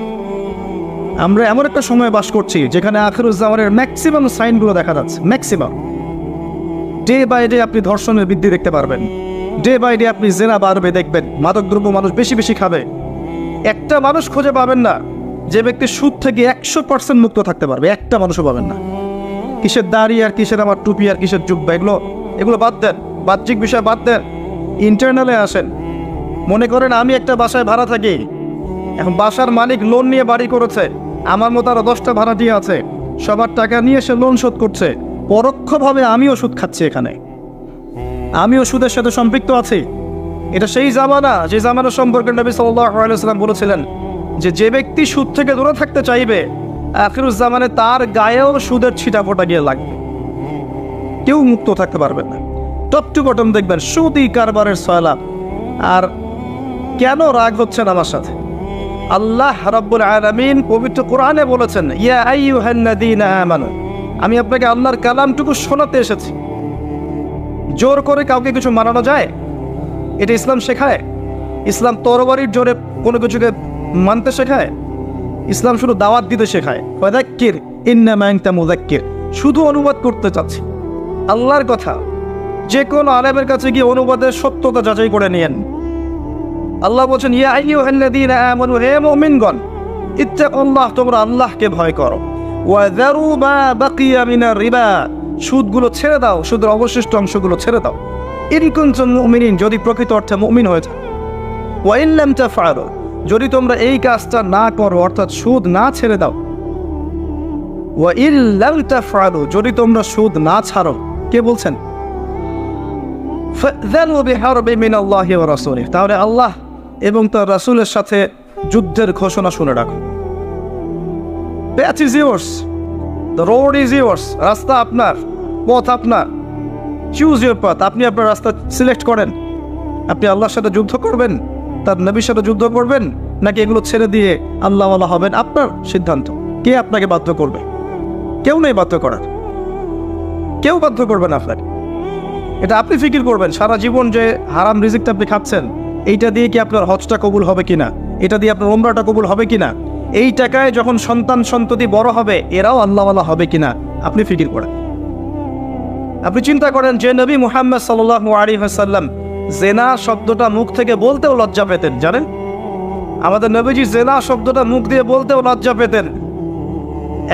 [SPEAKER 1] আমরা এমন একটা সময় বাস করছি যেখানে আখিরুজ্জামানের ম্যাক্সিমাম সাইনগুলো দেখা যাচ্ছে। ম্যাক্সিমাম ডে বাই ডে আপনি ধর্ষণের বৃদ্ধি দেখতে পারবেন, ডে বাই ডে আপনি জেনা বাড়বে দেখবেন, মাদকদ্রব্য মানুষ বেশি বেশি খাবে। একটা মানুষ খুঁজে পাবেন না যে ব্যক্তি সুদ থেকে 100% মুক্ত থাকতে পারবে, একটা মানুষও পাবেন না। কিসের দাড়ি আর কিসের আমার টুপি আর কিসের জুব্বা, এগুলো বাদ দেন, বাহ্যিক বিষয় বাদ দেন, ইন্টারনালে আসেন। মনে করেন আমি একটা বাসায় ভাড়া থাকি, এখন বাসার মালিক লোন নিয়ে বাড়ি করেছে, আমার মতো আরো 10টা ভাড়াটিয়া আছে, সবার টাকা নিয়ে সে লোন শোধ করছে। পরোক্ষভাবে আমিও সুদ খাচ্ছি, এখানে আমিও সুদের সাথে সম্পৃক্ত আছি। এটা সেই জামানা যে জামানা সম্পর্কে নবী সাল্লাল্লাহু আলাইহি ওয়াসাল্লাম বলেছিলেন যে ব্যক্তি সুদ থেকে দূরে থাকতে চাইবে, আখিরুজ্জামানে তার গায়েও সুদের ছিটাফোঁটা গিয়ে লাগবে, কেউ মুক্ত থাকতে পারবে না। টপ টু বটম দেখবেন সুদই কারবারের সয়লাব। আর কেন রাগ হচ্ছেন আমার সাথে? আল্লাহ রাব্বুল আলামিন পবিত্র কোরআনে বলেছেন, ইয়া আইয়ুহাল্লাযীনা আমানু, আমি আপনাকে আল্লাহর কালামটুকু শোনাতে এসেছি। জোর করে কাউকে কিছু মানানো যায়? এটা ইসলাম শেখায়? ইসলাম তরবারির জোরে কোনো কিছুকে মানতে শেখায়? ইসলাম শুধু দাওয়াত দিতে শেখায়। ফাযাক্কির ইন্নামা আনতা মুযাক্কির, শুধু অনুবাদ করতে চাচ্ছি আল্লাহর কথা। যে কোনো আলেমের কাছে গিয়ে অনুবাদের সত্যতা যাচাই করে নিয়েন। আল্লাহ বলছেন, ইয়া আইয়ুহাল্লাযীনা আমানু, হে মুমিনগণ, ইত্তাকুল্লাহ, তোমরা আল্লাহকে ভয় করো। ওয়া যারু মা বাকিয়া মিনার রিবা, সুদগুলো ছেড়ে দাও, সুদের অবশিষ্ট অংশগুলো ছেড়ে দাও। ইন কুনতুম মুমিনিন, যদি প্রকৃত অর্থে মুমিন হয়ে যাও। ওয়া ইন লাম তাফআলু, যদি তোমরা এই কাজটা না করো, অর্থাৎ সুদ না ছেড়ে দাও। ওয়া ইন লাম তাফআলু, যদি তোমরা সুদ না ছাড়ো, কে বলছেন? ফাযানু বিহারবি মিনাল্লাহি ওয়া রাসূলিহি, তাহলে আল্লাহ এবং তার রাসূলের সাথে যুদ্ধের ঘোষণা শুনে রাখো। Path is yours, the road is yours, রাস্তা আপনার, পথ আপনার। চুজ ইউর পাথ, আপনি আপনার রাস্তা সিলেক্ট করেন। আপনি আল্লাহর সাথে যুদ্ধ করবেন, তার নবীর সাথে যুদ্ধ করবেন, নাকি এগুলো ছেড়ে দিয়ে আল্লাহওয়ালা হবেন? আপনার সিদ্ধান্ত। কে আপনাকে বাধ্য করবে? কেউ নেই বাধ্য করার, কেউ বাধ্য করবে না আপনাকে। এটা আপনি ফিকির করবেন সারা জীবন যে হারাম রিজিকটা আপনি খাচ্ছেন, এইটা দিয়ে কি আপনার হজটা কবুল হবে কিনা, এটা দিয়ে আপনার উমরাটা কবুল হবে কিনা, এই টাকায় যখন সন্তান সন্ততি বড় হবে এরাও আল্লাহওয়ালা হবে কিনা, আপনি ফিকির করেন। আপনি চিন্তা করেন যে নবী মুহাম্মদ সাল্লাল্লাহু আলাইহি ওয়াসাল্লাম জেনা শব্দটা মুখ থেকে বলতেও লজ্জা পেতেন, জানেন? আমাদের নবীজি জেনা শব্দটা মুখ দিয়ে বলতেও লজ্জা পেতেন।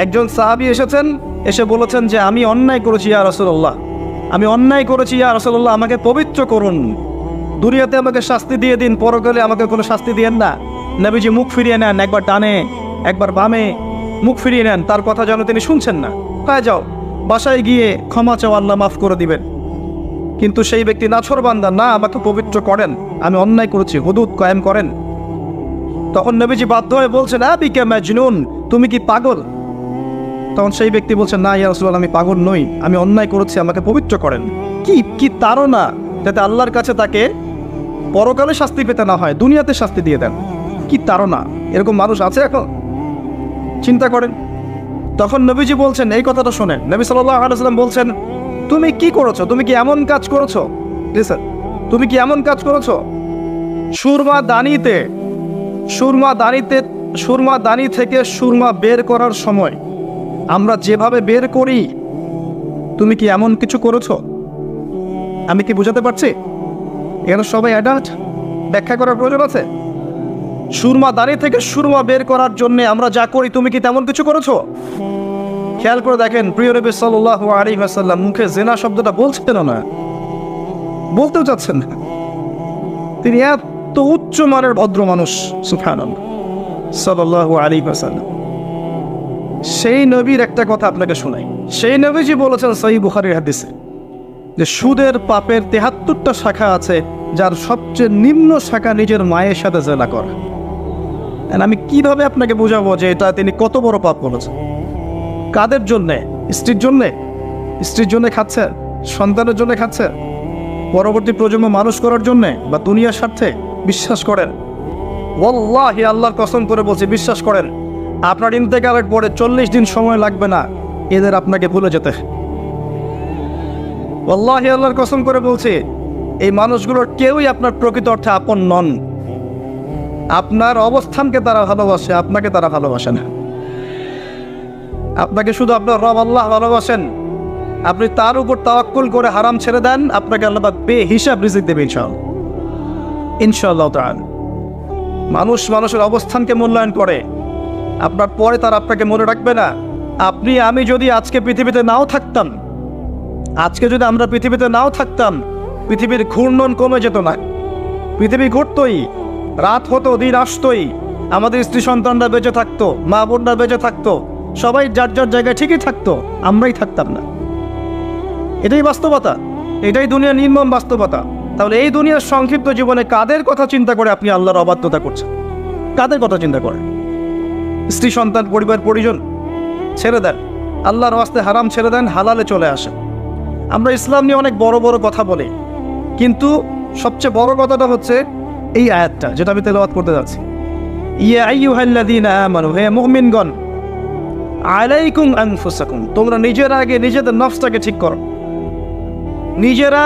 [SPEAKER 1] একজন সাহাবী এসেছেন, এসে বলেছেন যে আমি অন্যায় করেছি ইয়া রাসূলুল্লাহ, আমি অন্যায় করেছি ইয়া রাসূলুল্লাহ, আমাকে পবিত্র করুন, দুনিয়াতে আমাকে শাস্তি দিয়ে দিন, পরকালে আমাকে কোনো শাস্তি দিয়েন না। নবীজি মুখ ফিরিয়ে নেন, একবার ডানে একবার বামে, মুখ ফিরিয়ে নেন, তার কথা যেন তিনি শুনছেন না। হ্যাঁ যাও, বাসায় গিয়ে ক্ষমা চাও, আল্লাহ মাফ করে দিবেন। কিন্তু সেই ব্যক্তি নাছোড়বান্দা, না আমাকে পবিত্র করেন, আমি অন্যায় করেছি, হুদুদ কায়েম করেন। তখন নবীজি বাধ্য হয়ে বলছেন, আবিকা মাজনুন, তুমি কি পাগল? তখন সেই ব্যক্তি বলছেন, না ইয়া রাসূলুল্লাহ, আমি পাগল নই, আমি অন্যায় করেছি, আমাকে পবিত্র করেন। কি তাড়না, যাতে আল্লাহর কাছে তাকে পরকালে শাস্তি পেতে না হয়, দুনিয়াতে শাস্তি দিয়ে দেন। কি তাড়না! এরকম মানুষ আছে এখন? চিন্তা করেন। তখন নবীজি বলছেন, এই কথাটা শোনেন, নবী সাল্লাল্লাহু আলাইহি ওয়াসাল্লাম বলছেন, তুমি কি করেছো? তুমি কি এমন কাজ করেছো? লিসেন, তুমি কি এমন কাজ করেছো? সুরমা দানি থেকে সুরমা বের করার সময় আমরা যেভাবে বের করি, তুমি কি এমন কিছু করেছো? আমি কি বুঝাতে পারছি? এখানে সবাই অ্যাডাল্ট, ব্যাখ্যা করার প্রয়োজন আছে? সুরমা দানি থেকে সুরমা বের করার জন্য আমরা যা করি, তুমি কি তেমন কিছু করেছো? খেয়াল করে দেখেন, প্রিয় নবী সাল্লাল্লাহু আলাইহি ওয়াসাল্লাম মুখে জিনা শব্দটা বলছেন না, বলতেও চাচ্ছেন না। তিনি এত উচ্চ মানের ভদ্র মানুষ, সুবহানাল্লাহ সাল্লাল্লাহু আলাইহি ওয়াসাল্লাম। সেই নবীর একটা কথা আপনাকে শোনাই। সেই নবীজি বলেছেন সহিহ বুখারীর হাদিসে যে সুদের পাপের ৭৩টা শাখা আছে, যার সবচেয়ে নিম্ন শাখা নিজের মায়ের সাথে জিনা করা। আমি কিভাবে আপনাকে বোঝাবো যে এটা তিনি কত বড় পাপ করেছেন? কাদের জন্যে? স্ত্রীর জন্যে? স্ত্রীর জন্য খাচ্ছে, সন্তানের জন্য খাচ্ছে, পরবর্তী প্রজন্ম মানুষ করার জন্যে, বা দুনিয়ার স্বার্থে? বিশ্বাস করেন, ওয়াল্লাহি আল্লাহর কসম করে বলছি, বিশ্বাস করেন, আপনার ইন্তেকালের পরে 40 দিন সময় লাগবে না এদের আপনাকে ভুলে যেতে। ওয়াল্লাহি আল্লাহর কসম করে বলছি, এই মানুষগুলোর কেউই আপনার প্রকৃত অর্থে আপন নন। আপনার অবস্থানকে তারা ভালোবাসে, আপনাকে তারা ভালোবাসে না। আপনাকে শুধু আপনার রব আল্লাহ ভালোবাসেন। আপনি তার উপর তাওয়াক্কুল করে হারাম ছেড়ে দেন, আপনাকে আল্লাহ বেহিসাব রিজিক দেবে ইনশাআল্লাহ, ইনশাআল্লাহ তাআলা। মানুষের অবস্থানকে মূল্যায়ন করে, আপনার পরে তার আপনাকে মনে রাখবে না। আপনি আমি যদি আজকে পৃথিবীতে নাও থাকতাম, আমরা পৃথিবীতে নাও থাকতাম, পৃথিবীর ঘূর্ণন কমে যেত না। পৃথিবী ঘুরতই, রাত হতো, দিন আসতোই, আমাদের স্ত্রী সন্তানরা বেঁচে থাকতো, মা বোনরা বেঁচে থাকতো, সবাই যার যার জায়গায় ঠিকই থাকতো, আমরাই থাকতাম না। এটাই বাস্তবতা, এটাই দুনিয়ার নির্মম বাস্তবতা। তাহলে এই দুনিয়ার সংক্ষিপ্ত জীবনে কাদের কথা চিন্তা করে আপনি আল্লাহর অবাধ্যতা করছেন? কাদের কথা চিন্তা করেন? স্ত্রী সন্তান পরিবার পরিজন ছেড়ে দেন, আল্লাহর ওয়াস্তে হারাম ছেড়ে দেন, হালালে চলে আসেন। আমরা ইসলাম নিয়ে অনেক বড় বড় কথা বলি, কিন্তু সবচেয়ে বড় কথাটা হচ্ছে এই আয়াতটা, যেটা আমি তেলাওয়াত করতে যাচ্ছি। ইয়া আইয়ুহাল্লাযীনা আমানু, হে মুমিনগণ, আলাইকুম আনফুসাকুম, তোমরা নিজের আগে নিজেদের নফসটাকে ঠিক করো। নিজেরা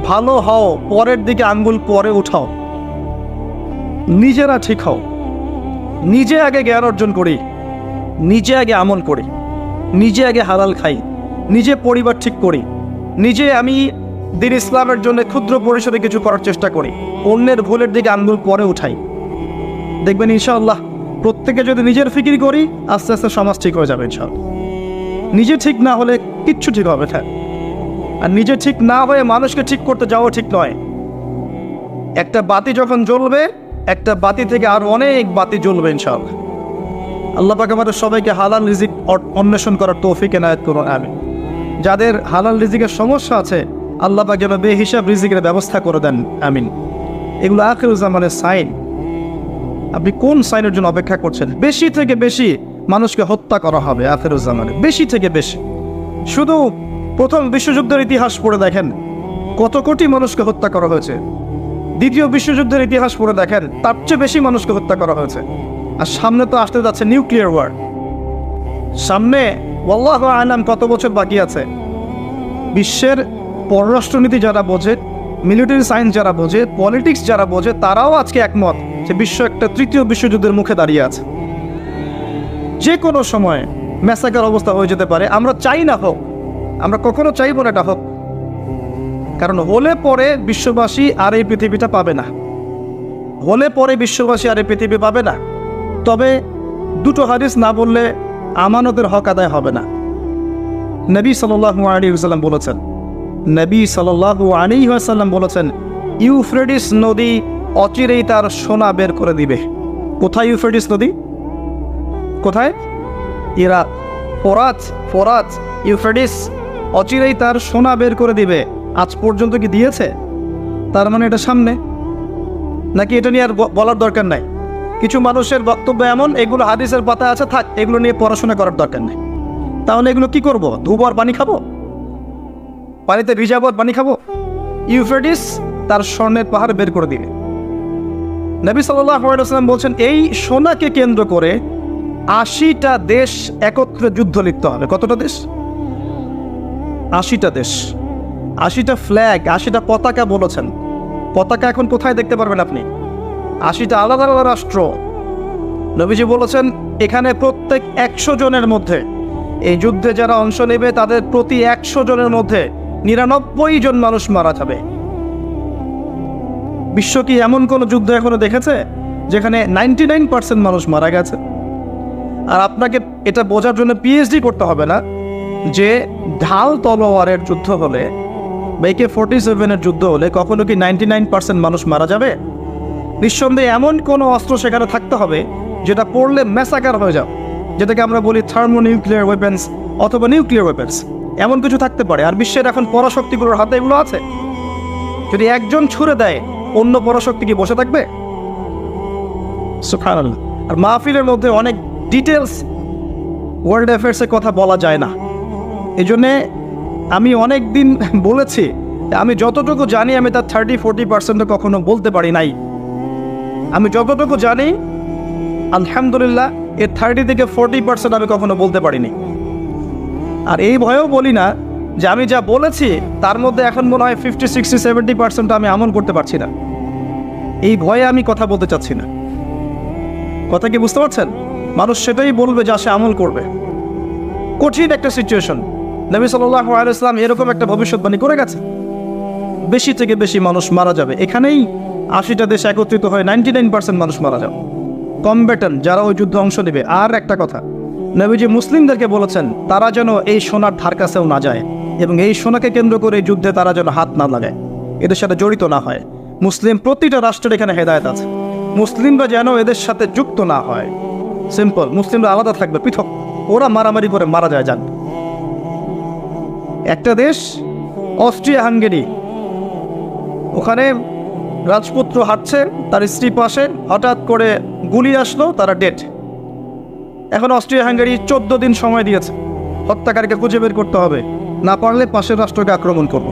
[SPEAKER 1] ভালো হও, পরের দিকে আঙ্গুল পরে উঠাও। নিজেরা ঠিক হও, নিজে আগে জ্ঞান অর্জন করি, নিজে আগে আমল করি, নিজে আগে হালাল খাই, নিজে পরিবার ঠিক করি, নিজে আমি দ্বীন ইসলামের জন্য ক্ষুদ্র পরিসরে কিছু করার চেষ্টা করি, অন্যের ভুলের দিকে আঙ্গুল পরে উঠাই। দেখবেন ইনশাআল্লাহ প্রত্যেকে যদি নিজের ফিকির করি, আস্তে আস্তে সমাজ ঠিক হয়ে যাবে ইনশাআল্লাহ। নিজে ঠিক না হলে কিচ্ছু ঠিক হবে না। আর নিজে ঠিক না হয়ে মানুষকে ঠিক করতে যাওয়া ঠিক নয়। একটা বাতি যখন জ্বলবে, একটা বাতি থেকে আর অনেক বাতি জ্বলবে ইনশাআল্লাহ। আল্লাহ পাক আমাদের সবাইকে হালাল রিজিক অন্বেষণ করার তৌফিক এনায়েত করুন, আমিন। যাদের হালাল রিজিকের সমস্যা আছে, আল্লাহ পাক যেন বেহিসাব রিজিকের ব্যবস্থা করে দেন, আমিন। এগুলো আখির জামানের সাইন। আপনি কোন সাইনের জন্য অপেক্ষা করছেন? বেশি থেকে বেশি মানুষকে হত্যা করা হবে আখির জামানে, বেশি থেকে বেশি। শুধু প্রথম বিশ্বযুদ্ধের ইতিহাস পড়ে দেখেন, কত কোটি মানুষকে হত্যা করা হয়েছে। দ্বিতীয় বিশ্বযুদ্ধের ইতিহাস পড়ে দেখেন, তার চেয়ে বেশি মানুষকে হত্যা করা হয়েছে। আর সামনে তো আসতে যাচ্ছে নিউক্লিয়ার ওয়ার। সামনে আল্লাহু আ'লাম কত বছর বাকি আছে। বিশ্বের পররাষ্ট্রনীতি যারা বোঝে, মিলিটারি সায়েন্স যারা বোঝে, পলিটিক্স যারা বোঝে, তারাও আজকে একমত যে বিশ্ব একটা তৃতীয় বিশ্বযুদ্ধের মুখে দাঁড়িয়ে আছে। যে কোনো সময় ম্যাসাকার অবস্থা হয়ে যেতে পারে। আমরা চাই না হোক, আমরা কখনো চাইব না এটা হোক, কারণ হলে পরে বিশ্ববাসী আর এই পৃথিবীটা পাবে না। হলে পরে বিশ্ববাসী আর এই পৃথিবী পাবে না। তবে দুটো হাদিস না বললে আমানতের হক আদায় হবে না। নবী সাল্লাল্লাহু আলাইহি ওয়াসাল্লাম বলেছেন, ইউফ্রেটিস নদী অচিরেই তার সোনা বের করে দিবে। কোথায় ইউফ্রেটিস নদী? কোথায়? ইরাক, ফোরাত ফোরাত ইউফ্রেটিস অচিরেই তার সোনা বের করে দিবে, আজ পর্যন্ত কি দিয়েছে? তার মানে এটা সামনে, নাকি এটা নিয়ে আর বলার দরকার নাই? কিছু মানুষের বক্তব্য এমন, এগুলো হাদিসের পাতা আছে, থাক, এগুলো নিয়ে পড়াশোনা করার দরকার নেই। তাহলে এগুলো কি করব? ধুবো আর পানি খাবো? পানিতে ভিজাবো আর পানি খাবো? ইউফ্রেটিস তার স্বর্ণের পাহাড় বের করে দিবে। নবী সাল্লাল্লাহু আলাইহি ওয়াসাল্লাম বলছেন, এই সোনাকে কেন্দ্র করে 80টা দেশ একত্রে যুদ্ধ লিপ্ত হবে। কতটা দেশ? 80টা দেশ, 80টা ফ্ল্যাগ, 80টা পতাকা বলেছেন। পতাকা এখন কোথায় দেখতে পারবেন আপনি? 80টা আলাদা আলাদা রাষ্ট্র। নবীজি বলেছেন, এখানে প্রত্যেক 100 জনের মধ্যে, এই যুদ্ধে যারা অংশ নেবে তাদের প্রতি 100 জনের মধ্যে 99 জন মানুষ মারা যাবে। বিশ্ব কি এমন কোনো যুদ্ধ এখনো দেখেছে যেখানে 99% মানুষ মারা গেছে? আর আপনাকে এটা বোঝার জন্য পিএইচডি করতে হবে না যে ঢাল তলোয়ারের যুদ্ধ হলে বা AK-47 যুদ্ধ হলে কখনো কি 99% মানুষ মারা যাবে? নিঃসন্দেহে এমন কোনো অস্ত্র সেখানে থাকতে হবে যেটা পড়লে ম্যাসাকার হয়ে যাবে, যেটাকে আমরা বলি থার্মোনিউক্লিয়ার ওয়েপেন্স অথবা নিউক্লিয়ার ওয়েপেন্স। এমন কিছু থাকতে পারে। আর বিশ্বের এখন পরাশক্তিগুলোর হাতে এগুলো আছে। যদি একজন ছুড়ে দেয়, অন্য পরাশক্তি কি বসে থাকবে? সুবহানাল্লাহ। আর মাহফিলের মধ্যে অনেক ডিটেলস ওয়ার্ল্ড অ্যাফেয়ার্সের কথা বলা যায় না। এই জন্যে আমি অনেক দিন বলেছি, আমি যতটুকু জানি আমি তার 30-40% কখনো বলতে পারি নাই। আমি যতটুকু জানি আলহামদুলিল্লাহ এর 30 থেকে 40% আমি কখনো বলতে পারিনি। আর এই ভয়েও বলি না যে আমি যা বলেছি তার মধ্যে এখন মনে হয় 50-60-70% আমি আমল করতে পারছি না। এই ভয়ে আমি কথা বলতে চাচ্ছি না। কথা কি বুঝতে পারছেন? মানুষ সেটাই বলবে যা সে আমল করবে। কঠিন একটা সিচুয়েশন। নবী সাল্লাল্লাহু আলাইহি ওয়াসাল্লাম এরকম একটা ভবিষ্যৎবাণী করে গেছে, বেশি থেকে বেশি মানুষ মারা যাবে। এখানেই 80টা দেশ একত্রিত হয়ে 99% মানুষ মারা যাবে, কমব্যাটেন্ট যারা ওই যুদ্ধে অংশ নেবে। আর একটা কথা, নবীজি মুসলিমদেরকে বলেছেন তারা যেন এই সোনার ধার কাছেও না যায় এবং এই সোনাকে কেন্দ্র করে এই যুদ্ধে তারা যেন হাত না লাগায়, এদের সাথে জড়িত না হয়। মুসলিম প্রতিটা রাষ্ট্রের এখানে হেদায়েত আছে, মুসলিমরা যেন এদের সাথে যুক্ত না হয়। সিম্পল, মুসলিমরা আলাদা থাকবে, পৃথক। ওরা মারামারি করে মারা যায়, যান। একটা দেশ অস্ট্রিয়া হাঙ্গেরি, ওখানে রাজপুত্র হাঁটছে, তার স্ত্রী পাশে, হঠাৎ করে গুলি আসলো, তারা ডেড। এখন অস্ট্রিয়া হাঙ্গেরি 14 দিন সময় দিয়েছে, হত্যাকারীকে খুঁজে বের করতে হবে, না পারলে পাশের রাষ্ট্রকে আক্রমণ করব।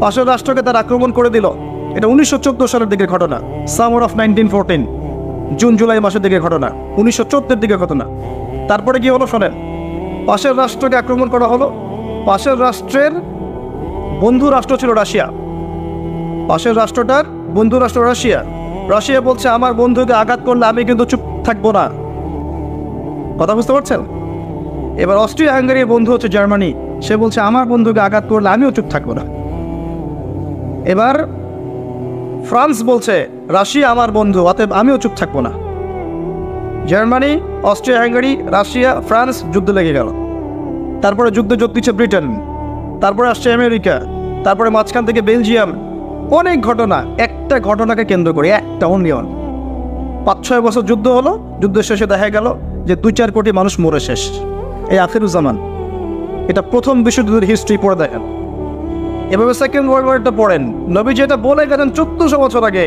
[SPEAKER 1] পাশের রাষ্ট্রকে তারা আক্রমণ করে দিল। এটা 1914 সালের দিকের ঘটনা, সামার অফ 1914, জুন জুলাই মাসের দিকের ঘটনা, 1914 দিকের ঘটনা। তারপরে কি হলো শোনেন, পাশের রাষ্ট্রকে আক্রমণ করা হলো। পাশের রাষ্ট্রের বন্ধু রাষ্ট্র ছিল রাশিয়া। পাশের রাষ্ট্রটার বন্ধু রাষ্ট্র রাশিয়া। রাশিয়া বলছে আমার বন্ধুকে আঘাত করলে আমি কিন্তু চুপ থাকবো না। কথা বুঝতে পারছেন? এবার অস্ট্রিয়া হাঙ্গেরির বন্ধু হচ্ছে জার্মানি, সে বলছে আমার বন্ধুকে আঘাত করলে আমিও চুপ থাকবো না। এবার ফ্রান্স বলছে রাশিয়া আমার বন্ধু, অতএব আমিও চুপ থাকবো না। Germany, Austria Hungary, Russia, France, যুদ্ধ লেগে গেল। তারপরে যুদ্ধ যোগ দিচ্ছে ব্রিটেন, তারপরে আসছে আমেরিকা, তারপরে মাঝখান থেকে বেলজিয়াম। অনেক ঘটনা, একটা ঘটনাকে কেন্দ্র করে, একটা অনলি ওয়ান। 5-6 বছর যুদ্ধ হলো, যুদ্ধের শেষে দেখা গেল যে 2-4 কোটি মানুষ মরে শেষ। এই আখিরুজ্জামান, এটা প্রথম বিশ্বযুদ্ধের হিস্ট্রি পড়ে দেখেন। এভাবে সেকেন্ড ওয়ার্ল্ড ওয়ারটা পড়েন। নবী যেটা বলে গেছেন 1400 বছর আগে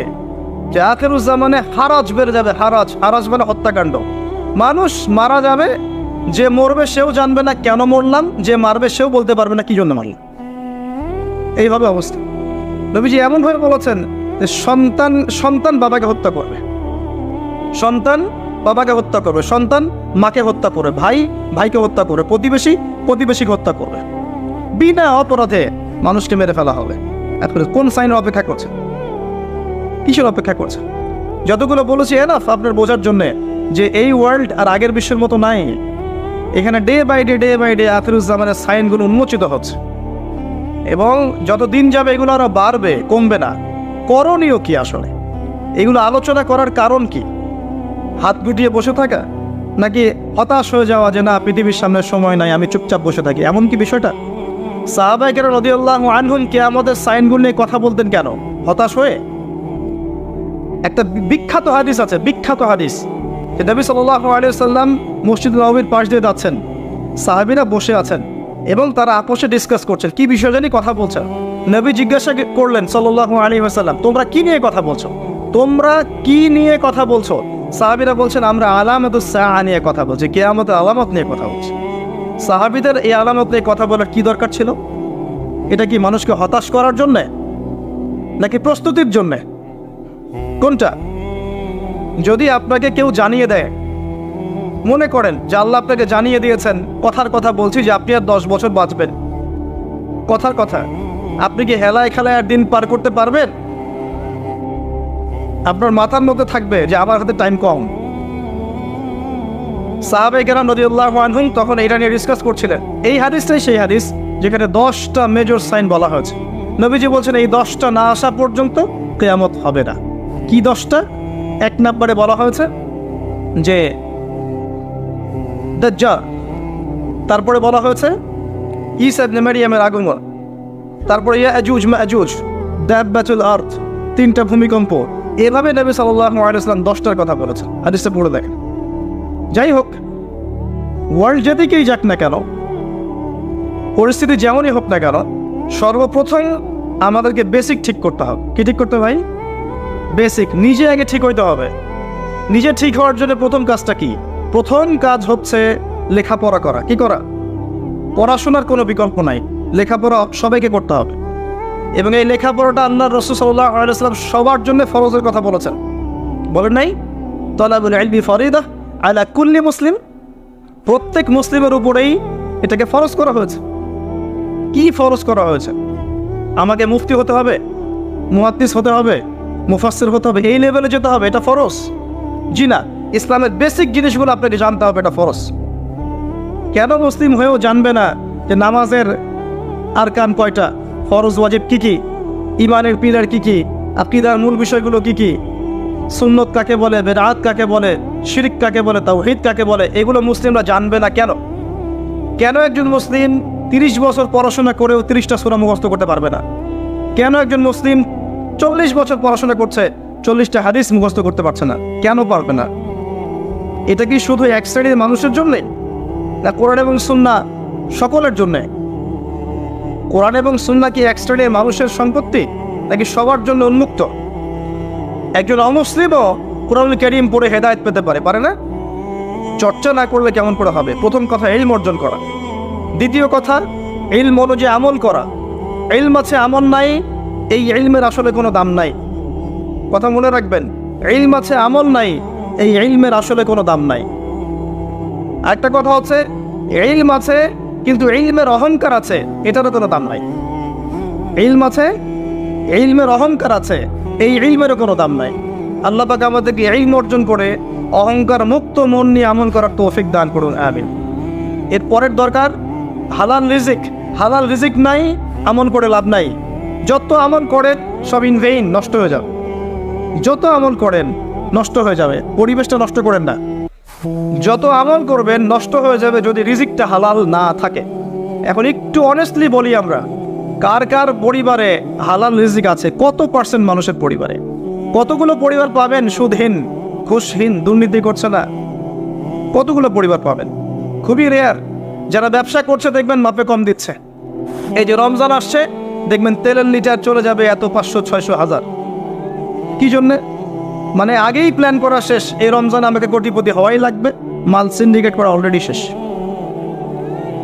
[SPEAKER 1] যে আখিরুজ্জামানে হারাজ বেড়ে যাবে। হারাজ, হারাজ মানে হত্যাকাণ্ড। মানুষ মারা যাবে, যে মরবে সেও জানবে না কেন মরলাম, যে মারবে সেও বলতে পারবে না কি জন্য মারলাম। এইভাবে অবস্থা। নবীজি এমনভাবে বলেছেন যে সন্তান বাবাকে হত্যা করবে, সন্তান বাবাকে হত্যা করবে, সন্তান মাকে হত্যা করবে, ভাই ভাইকে হত্যা করবে, প্রতিবেশীকে হত্যা করবে। বিনা অপরাধে মানুষকে মেরে ফেলা হবে। এখন কোন সাইনের অপেক্ষা করছে? কিসের অপেক্ষা করছে? যতগুলো বলেছি এনাফ আপনার বোঝার জন্যে যে এই ওয়ার্ল্ড আর আগের বিশ্বের মতো নাই। এখানে ডে বাই ডে আখিরুজ্জামানের সাইনগুলো উন্মোচিত হচ্ছে এবং যত দিন যাবে এগুলো আরো বাড়বে, কমবে না। করণীয় কি আসলে? এগুলো আলোচনা করার কারণ কি? হাত গুটিয়ে বসে থাকা, নাকি হতাশ হয়ে যাওয়া যে না পৃথিবীর সামনে সময় নাই, আমি চুপচাপ বসে থাকি, এমন কি বিষয়টা? সাহাবায়ে কেরাম রাদিয়াল্লাহু আনহুম কিয়ামতের সাইনগুলো নিয়ে কথা বলতেন কেন? হতাশ হয়ে? একটা বিখ্যাত হাদিস আছে, বিখ্যাত হাদিস। যে নবী সাল্লাল্লাহু আলাইহি ওয়াসাল্লাম মসজিদ নববীর পাশ দিয়ে যাচ্ছেন, সাহাবীরা বসে আছেন এবং তারা আপোষে ডিসকাস করছেন, কি বিষয় জানি কথা বলছেন। নবী জিজ্ঞাসা করলেন সাল্লাল্লাহু আলাইহি ওয়াসাল্লাম, তোমরা কি নিয়ে কথা বলছো? তোমরা কি নিয়ে কথা বলছো? সাহাবীরা বলছেন, আমরা আলামাতুস সাআ নিয়ে কথা বলছি, কিয়ামতের আলামত নিয়ে কথা বলছি। সাহাবীদের এই আলামত নিয়ে কথা বলার কি দরকার ছিল? এটা কি মানুষকে হতাশ করার জন্যে নাকি প্রস্তুতির জন্যে? কোনটা? যদি আপনাকে কেউ জানিয়ে দেয়, মনে করেন যে আল্লাহ আপনাকে জানিয়ে দিয়েছেন, কথার কথা বলছি যে আপনি আর 10 বছর বাঁচবেন, কথার কথা, আপনি কি হেলায় খেলায় আর দিন পার করতে পারবেন? আপনার মাথার মধ্যে থাকবে যে আমার হাতে টাইম কম। সাহাবায়ে কেরাম রাদিয়াল্লাহু আনহুম তখন এটা নিয়ে ডিসকাস করছিলেন। এই হাদিসটাই সেই হাদিস যেখানে 10টা মেজর সাইন বলা হয়েছে। নবীজি বলছেন এই 10টা না আসা পর্যন্ত কিয়ামত হবে না। কি 10টা? 1 নম্বরে বলা হয়েছে যে দাজ্জাল, তারপরে বলা হয়েছে ঈসা ইবনে মারইয়ামের আগমন, তারপরে ইয়াজুজ মাজুজ, দাব্বাতুল আরদ, 3টা ভূমিকম্প। এভাবে নবী সাল্লাল্লাহু আলাইহি ওয়াসাল্লাম 10টার কথা বলেছেন। হাদিসটা পড়ে দেখেন। যাই হোক, ওয়ার্ল্ড যেদিকেই যাক না কেন, পরিস্থিতি যেমনই হোক না কেন, সর্বপ্রথম আমাদেরকে বেসিক ঠিক করতে হবে। কি ঠিক করতে হবে ভাই? বেসিক। নিজে আগে ঠিক হইতে হবে। নিজে ঠিক হওয়ার জন্য প্রথম কাজটা কি? প্রথম কাজ হচ্ছে লেখাপড়া করা। কি করা? পড়াশোনার কোনো বিকল্প নাই, লেখাপড়া সবাইকে করতে হবে। এবং এই লেখাপড়াটা আল্লাহর রাসূল সাল্লাল্লাহু আলাইহি ওয়াসাল্লাম সবার জন্য ফরজের কথা বলেছেন। বলেন নাই? তালাবুল ইলমি ফরিদা আলা কুল্লি মুসলিম। প্রত্যেক মুসলিমের উপরেই এটাকে ফরজ করা হয়েছে। কি ফরজ করা হয়েছে? আমাকে মুফতি হতে হবে, মুহাদ্দিস হতে হবে, মুফাসসির হতে হবে, এই লেভেলে যেতে হবে, এটা ফরজ? জি না, ইসলামের বেসিক জিনিসগুলো আপনাকে জানতে হবে, এটা ফরজ। কেন মুসলিম হয়েও জানবে না যে নামাজের আরকান কয়টা, ফরজ ওয়াজিব কি কি, ইমানের পিলার কি কি, আকীদার মূল বিষয়গুলো কি কি, সুন্নত কাকে বলে, বেদআত কাকে বলে, শিরক কাকে বলে, তাওহীদ কাকে বলে, এগুলো মুসলিমরা জানবে না কেন? কেন একজন মুসলিম 30 বছর পড়াশোনা করেও 30টা সূরা মুখস্থ করতে পারবে না? কেন একজন মুসলিম 40 বছর পড়াশোনা করছে 40টা হাদিস মুখস্থ করতে পারছে না? কেন পারবে না? এটা কি শুধু এক শ্রেণীর মানুষের জন্যে, না কোরআন এবং সুন্নাহ সকলের জন্যে? কোরআন এবং সুন্নাহ কি এক শ্রেণীর মানুষের সম্পত্তি, নাকি সবার জন্য উন্মুক্ত? একজন অমুসলিমও কোরআনুল কারীম পড়ে হেদায়েত পেতে পারে, পারে না? চর্চা না করলে কেমন করে হবে? প্রথম কথা ইলম অর্জন করা। দ্বিতীয় কথা ইলম অনুযায়ী আমল করা। ইলম আছে আমল নাই, এই ইলমের আসলে কোনো দাম নাই। কথা মনে রাখবেন, ইলম আছে আমল নাই, এই ইলমের আসলে কোনো দাম নাই। আরেকটা কথা হচ্ছে ইলম আছে কিন্তু ইলমের অহংকার আছে, এটারও কোনো দাম নাই। ইলম আছে, ইলমের অহংকার আছে, এই ইলমেরও কোনো দাম নাই। আল্লাহ পাক আমাদেরকে ইলম অর্জন করে অহংকার মুক্ত মন নিয়ে আমল করার তৌফিক দান করুন, আমিন। এর পরের দরকার হালাল রিজিক। হালাল রিজিক নাই, আমল করে লাভ নাই। যত আমল করেন সব ইন ভেইন, নষ্ট হয়ে যাবে। যত আমল করেন নষ্ট হয়ে যাবে, পরিবেশটা নষ্ট করেন না। যত আমল করবেন নষ্ট হয়ে যাবে যদি রিজিকটা হালাল না থাকে। এখন একটু অনেস্টলি বলি, আমরা কার কার পরিবারে হালাল রিজিক আছে? কত পার্সেন্ট মানুষের পরিবারে? কতগুলো পরিবার পাবেন সুদহীন, ঘুষহীন, দুর্নীতি করছে না? কতগুলো পরিবার পাবেন? খুবই রেয়ার। যারা ব্যবসা করছে দেখবেন মাপে কম দিচ্ছে। এই যে রমজান আসছে, দেখবেন তেলের লিটার চলে যাবে এত 500, 600, 1000। কি জন্যে? মানে আগেই প্ল্যান করা শেষ, এই রমজান আমাকে কোটিপতি হওয়াই লাগবে, মাল সিন্ডিকেট করা অলরেডি শেষ।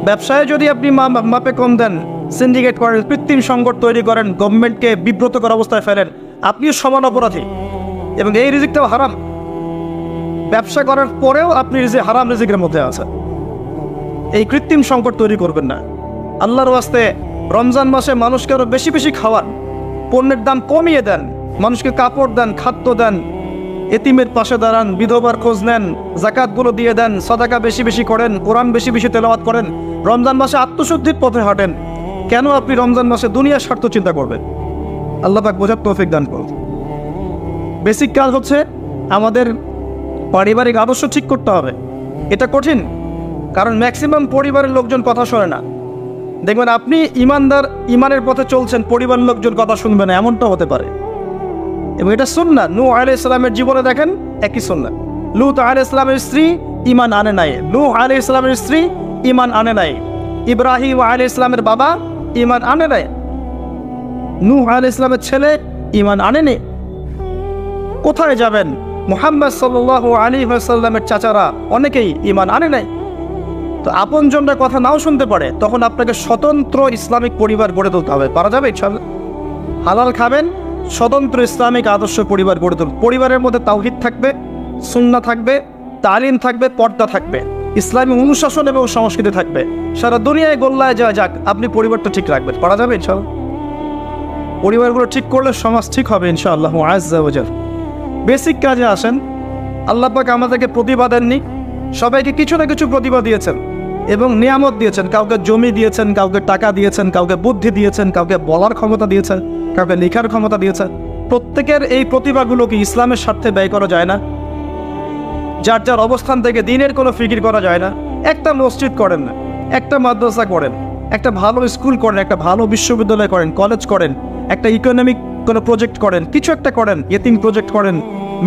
[SPEAKER 1] ব্যবসায় যদি আপনি মাপে কম দেন, সিন্ডিকেট করেন, কৃত্রিম সংকট তৈরি করেন, গভর্নমেন্টকে বিব্রতকর অবস্থায় ফেলেন, আপনিও সমান অপরাধী এবং এই রিজিকটাও হারাম। ব্যবসা করার পরেও আপনি হারাম রিজিকের মধ্যে আছেন। এই কৃত্রিম সংকট তৈরি করবেন না। আল্লাহর ওয়াস্তে রমজান মাসে মানুষকে আরও বেশি বেশি খাওয়ান, পণ্যের দাম কমিয়ে দেন, মানুষকে কাপড় দেন, খাদ্য দেন, এতিমের পাশে দাঁড়ান, বিধবার খোঁজ নেন, যাকাতগুলো দিয়ে দেন, সাদাকা বেশি বেশি করেন, কোরআন বেশি বেশি তেলাওয়াত করেন, রমজান মাসে আত্মশুদ্ধির পথে হাঁটেন। কেন আপনি রমজান মাসে দুনিয়ার স্বার্থ চিন্তা করবেন? আল্লাহ পাক বোঝার তৌফিক দান করুন। বেসিক কাজ হচ্ছে আমাদের পারিবারিক আদর্শ ঠিক করতে হবে। এটা কঠিন, কারণ ম্যাক্সিমাম পরিবারের লোকজন কথা শোনে না। দেখবেন আপনি ইমানদার, ইমানের পথে চলছেন, পরিবারের লোকজন কথা শুনবে না, এমনটা হতে পারে। এবং এটা সুন্নাহ। নূহ আলাইহিস সালামের জীবনে দেখেন একই সুন্নাহ। লূত আলাইহিস সালামের স্ত্রী ঈমান আনে নাই, নূহ আলাইহিস সালামের স্ত্রী ঈমান আনে নাই, ইব্রাহিম আলাইহিস সালামের বাবা ঈমান আনে নাই, নূহ আলাইহিস সালামের ছেলে ঈমান আনেনি। কোথায় যাবেন? মুহাম্মদ সাল্লাল্লাহু আলাইহি ওয়াসাল্লামের চাচারা অনেকেই ঈমান আনে নাই। তো আপনজনরা কথা নাও শুনতে পারে, তখন আপনাকে স্বতন্ত্র ইসলামিক পরিবার গড়ে তুলতে হবে। পারা যাবে ইনশাআল্লাহ? হালাল খাবেন, স্বতন্ত্র ইসলামিক আদর্শ পরিবার গড়ে তুলুন। পরিবারের মধ্যে তাওহীদ থাকবে, সুন্নাহ থাকবে, তালিম থাকবে, পর্দা থাকবে, ইসলামী অনুশাসন এবং সংস্কৃতি থাকবে। সারা দুনিয়ায় গোল্লায় যা যাক, আপনি পরিবারটা ঠিক রাখবেন। পারা যাবে ইনশাআল্লাহ? পরিবারগুলো ঠিক করলে সমাজ ঠিক হবে ইনশাআল্লাহ আজ্জা ওয়া জাল। বেসিক কাজে আসেন। আল্লাহ পাক আমাদেরকে প্রতিভা দেননি, সবাইকে কিছু না কিছু প্রতিভা দিয়েছেন এবং নিয়ামত দিয়েছেন। কাউকে জমি দিয়েছেন, কাউকে টাকা দিয়েছেন, কাউকে বুদ্ধি দিয়েছেন, কাউকে বলার ক্ষমতা দিয়েছেন, কাউকে লেখার ক্ষমতা দিয়েছেন। প্রত্যেকের এই প্রতিভাগুলোকে ইসলামের স্বার্থে ব্যয় করা যায় না? যার যার অবস্থান থেকে দিনের কোনো ফিকির করা যায় না? একটা মসজিদ করেন না, একটা মাদ্রাসা করেন, একটা ভালো স্কুল করেন, একটা ভালো বিশ্ববিদ্যালয় করেন, কলেজ করেন, একটা ইকোনমিক কোনো প্রজেক্ট করেন, কিছু একটা করেন, ইয়েতিম প্রজেক্ট করেন,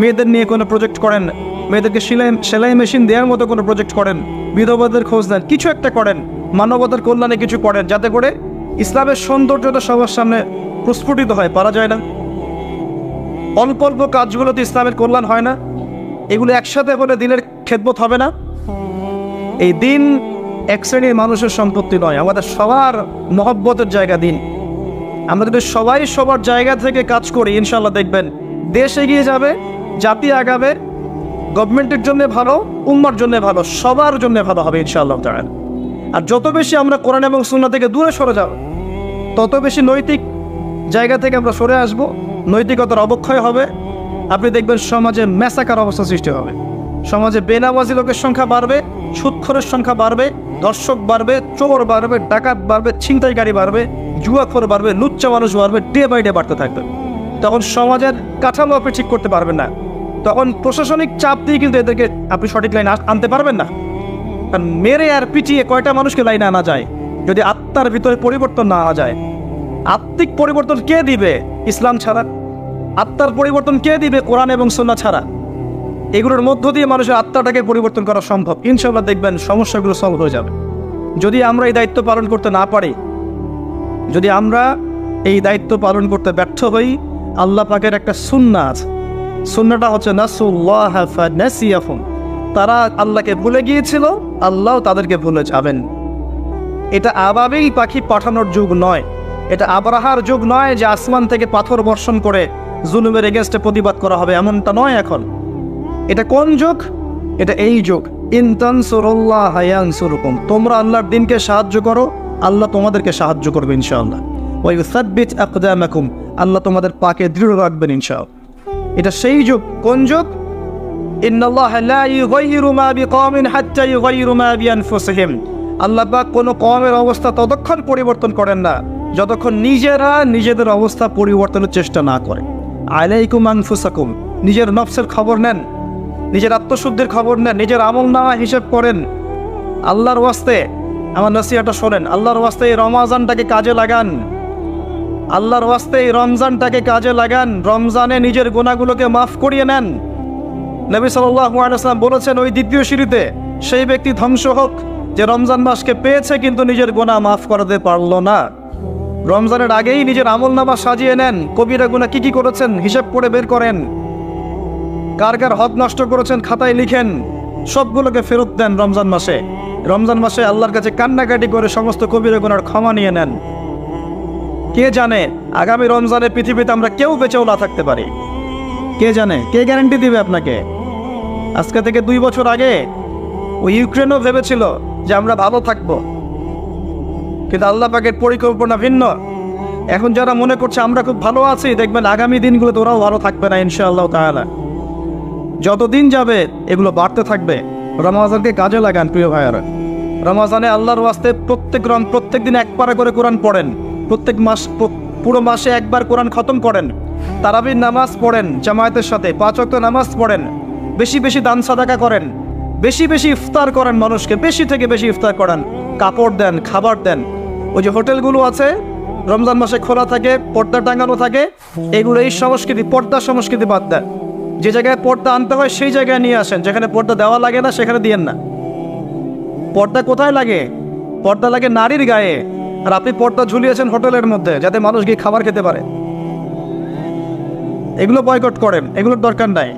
[SPEAKER 1] মেয়েদের নিয়ে কোনো প্রজেক্ট করেন, মেয়েদেরকে সেলাই মেশিন দেওয়ার মতো কোনো প্রজেক্ট করেন, বিধবাদের খোঁজ নেন, কিছু একটা করেন, মানবতার কল্যাণে কিছু করেন, যাতে করে ইসলামের সৌন্দর্যতা সবার সামনে প্রস্ফুটিত হয়। পারা যায় না? অল্প অল্প কাজগুলোতে ইসলামের কল্যাণ হয় না? এগুলো একসাথে হলে দিনের খেদমত হবে না? এই দিন এক শ্রেণীর মানুষের সম্পত্তি নয়, আমাদের সবার মহব্বতের জায়গা দিন। আমরা যদি সবাই সবার জায়গা থেকে কাজ করি, ইনশাআল্লাহ দেখবেন দেশ এগিয়ে যাবে, জাতি আগাবে, গভর্নমেন্টের জন্য ভালো, উম্মার জন্য ভালো, সবার জন্য ভালো হবে ইনশাআল্লাহ তাআলা। আর যত বেশি আমরা কোরআন এবং সুন্নাহ থেকে দূরে সরে যাব, তত বেশি নৈতিক জায়গা থেকে আমরা সরে আসব, নৈতিকতার অবক্ষয় হবে। আপনি দেখবেন সমাজে ম্যাসাকার অবস্থা সৃষ্টি হবে, সমাজে বেনামাজি লোকের সংখ্যা বাড়বে, সুদখোরের সংখ্যা বাড়বে, দর্শক বাড়বে, চোর বাড়বে, ডাকাত বাড়বে, ছিনতাইকারী বাড়বে, জুয়াখোর বাড়বে, লুচ্চা মানুষ বাড়বে, ডে বাই ডে বাড়তে থাকবে। তখন সমাজের কাঠামো আপনি ঠিক করতে পারবেন না। তখন প্রশাসনিক চাপ দিয়ে কিন্তু এদেরকে আপনি সঠিক লাইনে আনতে পারবেন না। কারণ মেরে আর পিটিয়ে কয়টা মানুষকে লাইনে আনা যায় যদি আত্মার ভিতরে পরিবর্তন না আনা যায়? আত্মিক পরিবর্তন কে দিবে ইসলাম ছাড়া? আত্মার পরিবর্তন কে দিবে কোরআন এবং সুন্নাহ ছাড়া? এগুলোর মধ্য দিয়ে মানুষের আত্মাটাকে পরিবর্তন করা সম্ভব। ইনশাআল্লাহ দেখবেন সমস্যাগুলো সলভ হয়ে যাবে। যদি আমরা এই দায়িত্ব পালন করতে না পারি, যদি আমরা এই দায়িত্ব পালন করতে ব্যর্থ হই, আল্লাহ পাকের একটা সুন্নাহ আছে, সুন্নাহটা হচ্ছে নাসুল্লাহ ফানাসিয়াহুম। তারা আল্লাহকে ভুলে গিয়েছিল, আল্লাহ তাদেরকে ভুলে যাবেন। এটা আবাবিল পাখি পাঠানোর যুগ নয়, এটা আবরাহার যুগ নয় যে আসমান থেকে পাথর বর্ষণ করে জুলুমের এগেইনস্টে প্রতিবাদ করা হবে, এমনটা নয় এখন। এটা কোন যুগ? এটা এই যুগ। ইন তানসুরুল্লাহ ইয়ানসুরকুম। তোমরা আল্লাহর দ্বীনকে সাহায্য করো, আল্লাহ তোমাদেরকে সাহায্য করবে ইনশাআল্লাহ। ওয়া ইউসাব্বিত আকদামাকুম। আল্লাহ তোমাদের পাকে দৃঢ় রাখবেন ইনশাআল্লাহ। এটা সেই যুগ। কোন যুগ? ইন্নাল্লাহা লা ইউগাইয়িরু মা বিকওমিন হাত্তা ইউগাইয়িরু মা বিআনফুসিহিম। আল্লাহ পাক কোনো কওমের অবস্থা ততক্ষণ পরিবর্তন করেন না যতক্ষণ নিজেরা নিজেদের অবস্থা পরিবর্তনের চেষ্টা না করে। আলাইকুম আনফুসাকুম। নিজের নফসের খবর নেন, নিজের আত্মশুদ্ধির খবর নেন, নিজের আমলনামা হিসাব করেন। আল্লাহর ওয়াস্তে আমার নসিহতটা শোনেন, আল্লাহর ওয়াস্তে এই রমজানটাকে কাজে লাগান, আল্লাহর ওয়াস্তে এই রমজানটাকে কাজে লাগান। রমজানে নিজের গুনাহগুলোকে মাফ করিয়ে নেন। নবী সাল্লাল্লাহু আলাইহি ওয়াসাল্লাম বলেছেন ওই দ্বিতীয় সিঁড়িতে সেই ব্যক্তি ধ্বংস হোক যে রমজান মাসকে পেয়েছে কিন্তু নিজের গুনাহ মাফ করতে পারল না। রমজানের আগেই নিজের আমলনামা সাজিয়ে নেন, কবিরা গুনাহ কি কি করেছেন হিসাব করে বের করেন, কার কার হক নষ্ট করেছেন খাতায় লিখেন, সবগুলোকে ফেরত দেন রমজান মাসে। রমজান মাসে আল্লাহর কাছে কান্নাকাটি করে সমস্ত কবিরা গুনার ক্ষমা নিয়ে নেন। কে জানে আগামী রমজানে পৃথিবীতে আমরা কেউ বেঁচেও না থাকতে পারি? কে জানে? কে গ্যারান্টি দিবে আপনাকে? আজকে থেকে 2 বছর আগে ওই ইউক্রেনও ভেবেছিল যে আমরা ভালো থাকবো, কিন্তু আল্লাহ পাকের পরিকল্পনা ভিন্ন। এখন যারা মনে করছে আমরা খুব ভালো আছি, দেখবেন আগামী দিনগুলোতে ওরাও ভালো থাকবে না ইনশাআল্লাহ তাআলা। যতদিন যাবে এগুলো বাড়তে থাকবে। রমজানকে কাজে লাগান প্রিয় ভাইয়ারা। রমজানে আল্লাহর ওয়াস্তে প্রত্যেক দিন এক পারা করে কোরআন পড়েন, প্রত্যেক মাস পুরো মাসে একবার কোরআন খতম করেন, তারাবির নামাজ পড়েন জামায়াতের সাথে, 5 ওয়াক্ত নামাজ পড়েন, বেশি বেশি দান সাদাকা করেন, বেশি বেশি ইফতার করেন, মানুষকে বেশি থেকে বেশি ইফতার করান, কাপড় দেন, খাবার দেন। ওই যে হোটেলগুলো আছে রমজান মাসে খোলা থাকে, পর্দা টাঙানো থাকে, এগুলো এই সংস্কৃতি, পর্দা সংস্কৃতি বাদ দেন। যে জায়গায় পর্দা আনতে হয় সেই জায়গায় নিয়ে আসেন, যেখানে পর্দা দেওয়া লাগে না সেখানে দিয়েন না। পর্দা কোথায় লাগে? পর্দা লাগে নারীর গায়ে, আর আপনি পর্দা ঝুলিয়েছেন হোটেলের মধ্যে যাতে মানুষ গিয়ে খাবার খেতে পারে। এগুলো বয়কট করেন, এগুলোর দরকার নাই।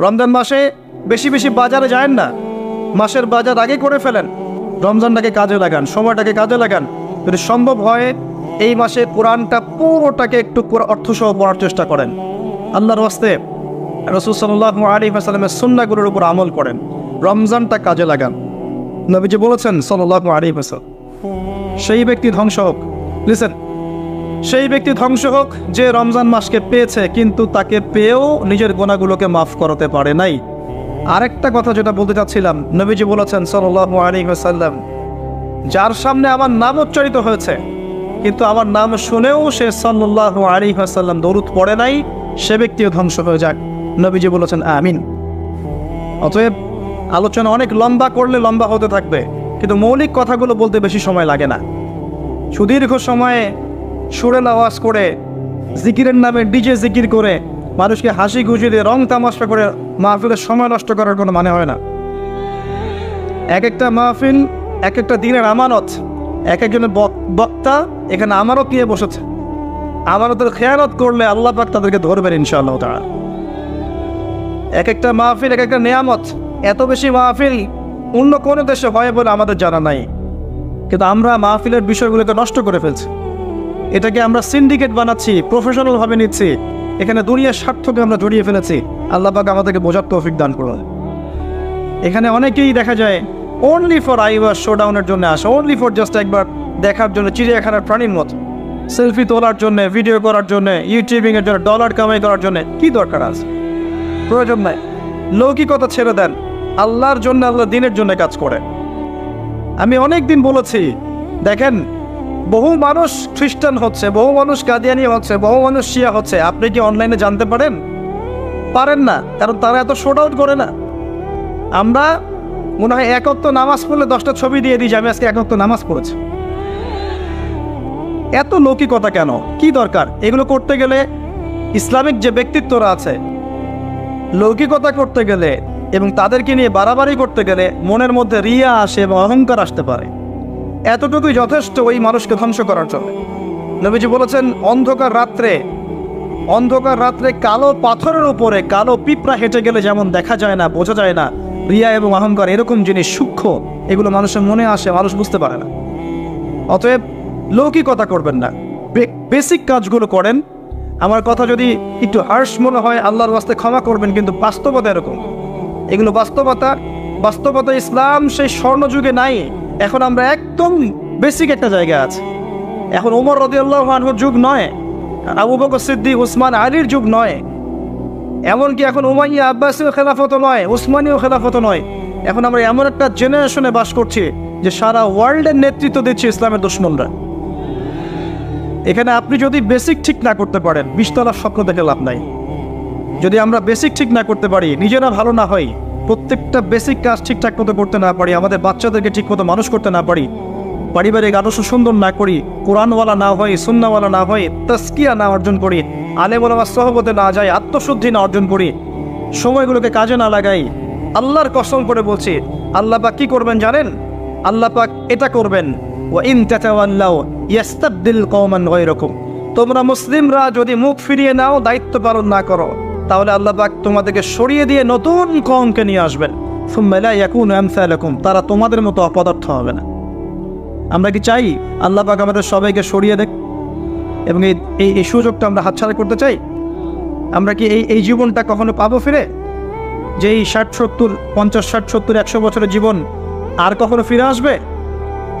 [SPEAKER 1] রমজান মাসে বেশি বেশি বাজারে যায়েন না, মাসের বাজার আগে করে ফেলেন। রমজানটাকে কাজে লাগান, সময়টাকে কাজে লাগান। যদি সম্ভব হয় এই মাসে কোরআনটা পুরোটাকে একটু অর্থসহ পড়ার চেষ্টা করেন। আল্লাহর ওয়াস্তে রাসূল সাল্লাল্লাহু আলাইহি ওয়াসাল্লামের সুন্নাহগুলোর উপর আমল করেন, রমজানটা কাজে লাগান। নবীজি বলেছেন সাল্লাল্লাহু আলাইহি ওয়াসাল্লাম, সেই ব্যক্তি ধ্বংস হোক, লিসেন, সেই ব্যক্তি ধ্বংস হোক যে রমজান মাসকে পেয়েছে কিন্তু তাকে পেয়েও নিজের গুনাহগুলোকে মাফ করতে পারে নাই। আরেকটা কথা যেটা বলতে চাচ্ছিলাম, নবীজি বলেছেন সাল্লাল্লাহু আলাইহি ওয়াসাল্লাম, যার সামনে আমার নাম উচ্চারিত হয়েছে কিন্তু আমার নাম শুনেও সে সাল্লাল্লাহু আলাইহি ওয়াসাল্লাম দরুদ পড়ে নাই, সে ব্যক্তিও ধ্বংস হয়ে যাক। নবীজি বলেছেন আমিন। অতএব আলোচনা অনেক লম্বা করলে লম্বা হতে থাকবে, কিন্তু মৌলিক কথাগুলো বলতে বেশি সময় লাগে না। সুদীর্ঘ সময়ে সুরেল আওয়াজ করে, জিকিরের নামে ডিজে জিকির করে, মানুষকে হাসি খুশি দিয়ে রং তামাশা করে মাহফিলের সময় নষ্ট করার কোনো মানে হয় না। এক একটা মাহফিল এক একটা দিনের আমানত, এক একজনের বক্তা এখানে আমানত নিয়ে বসেছে। আমানতের খেয়ানত করলে আল্লাহ পাক তাদেরকে ধরবেন ইনশাআল্লাহ তাআলা। এক একটা মাহফিল এক একটা নেয়ামত। এত বেশি মাহফিল অন্য কোনো দেশে হয় বলে আমাদের জানা নাই, কিন্তু আমরা মাহফিলের বিষয়গুলোকে নষ্ট করে ফেলছি। এটাকে আমরা সিন্ডিকেট বানাচ্ছি, প্রফেশনাল ভাবে নিচ্ছি, এখানে দুনিয়ার স্বার্থকে আমরা জড়িয়ে ফেলেছি। আল্লাহ পাক আমাদেরকে বোঝার তৌফিক দান করুন। এখানে অনেকেই দেখা যায় অনলি ফর আইওয়ার শোডাউনের জন্য আসে, অনলি ফর জাস্ট একবার দেখার জন্য, চিড়িয়াখানার প্রাণীর মতো সেলফি তোলার জন্য, ভিডিও করার জন্য, ইউটিউবিংয়ের জন্য, ডলার কামাই করার জন্য। কি দরকার আছে? প্রয়োজন নাই। লৌকিকতা ছেড়ে দেন, আল্লাহর জন্য, আল্লাহ দিনের জন্য কাজ করে। আমি অনেক দিন বলেছি, দেখেন বহু মানুষ খ্রিস্টান হচ্ছে, বহু মানুষ কাদিয়ানি হচ্ছে, বহু মানুষ শিয়া হচ্ছে। আপনি কি অনলাইনে জানতে পারেন? পারেন না, কারণ তারা এত শোট আউট করে না। আমরা মনে হয় এক ওয়াক্ত নামাজ পড়লে 10টা ছবি দিয়ে দিই যে আমি আজকে এক ওয়াক্ত নামাজ পড়েছি। এত লৌকিকতা কেন? কি দরকার? এগুলো করতে গেলে ইসলামিক যে ব্যক্তিত্বরা আছে, লৌকিকতা করতে গেলে এবং তাদেরকে নিয়ে বাড়াবাড়ি করতে গেলে মনের মধ্যে রিয়া আসে এবং অহংকার আসতে পারে। এতটুকুই যথেষ্ট ওই মানুষকে ধ্বংস করার জন্য। নবীজি বলেছেন, অন্ধকার রাত্রে কালো পাথরের উপরে কালো পিঁপড়া হেঁটে গেলে যেমন দেখা যায় না, বোঝা যায় না, রিয়া এবং অহংকার এরকম জিনিস সূক্ষ্ম, এগুলো মানুষের মনে আসে, মানুষ বুঝতে পারে না। অতএব লৌকিকতা করবেন না, বেসিক কাজগুলো করেন। আমার কথা যদি একটু হার্শ মনে হয় আল্লাহর ওয়াস্তে ক্ষমা করবেন, কিন্তু বাস্তবতা এরকম। এগুলো বাস্তবতা ইসলাম সেই স্বর্ণযুগে নাই। এখন আমরা একদম বেসিক একটা জায়গায় আছি। এখন ওমর রাদিয়াল্লাহু আনহুর যুগ নয়, আবু বকর সিদ্দিক, উসমান, আলীর যুগ নয়, এমনকি এখন উমাইয়া আব্বাসীয় খেলাফত নয়, উসমানীয় খেলাফত নয়। এখন আমরা এমন একটা জেনারেশনে বাস করছি যে সারা ওয়ার্ল্ডের নেতৃত্ব দিচ্ছে ইসলামের দুশমনরা। এখানে আপনি যদি বেসিক ঠিক না করতে পারেন, 20 তলার স্বপ্ন দেখে লাভ নাই। যদি আমরা বেসিক ঠিক না করতে পারি, নিজেরা ভালো না হই, প্রত্যেকটা বেসিক কাজ ঠিকঠাক মতো করতে না পারি, আমাদের বাচ্চাদেরকে ঠিক মতো মানুষ করতে না পারি, পারিবারিক আদর্শ সুন্দর না করি, কোরআনওয়ালা না হই, সুন্নাওয়ালা না হই, তাসকিয়া না অর্জন করি, আলেম ওলামার সহবতে না যাই, আত্মশুদ্ধি না অর্জন করি, সময়গুলোকে কাজে না লাগাই, আল্লাহর কসম করে বলছি, আল্লাহ পাক কি করবেন জানেন? আল্লাহ পাক এটা করবেন, ওয়া ইন তাতাওয়াল্লাউ ইয়াস্তাবদিল কওমান গায়রাকুম। তোমরা মুসলিমরা যদি মুখ ফিরিয়ে নাও, দায়িত্ব পালন না করো, তাহলে আল্লাহ পাক তোমাদেরকে সরিয়ে দিয়ে নতুন কওমকে নিয়ে আসবেন। সুম্মা লা ইয়াকুনু আমসালাকুম, তারা তোমাদের মতো অপদার্থ হবে না। আমরা কি চাই আল্লাহ পাক আমাদের সবাইকে সরিয়ে দেখ এবং এই সুযোগটা আমরা হাতছাড়া করতে চাই? আমরা কি এই জীবনটা কখনো পাবো ফিরে? যে এই 60-70, 50, 60, 70, 100 বছরের জীবন আর কখনো ফিরে আসবে?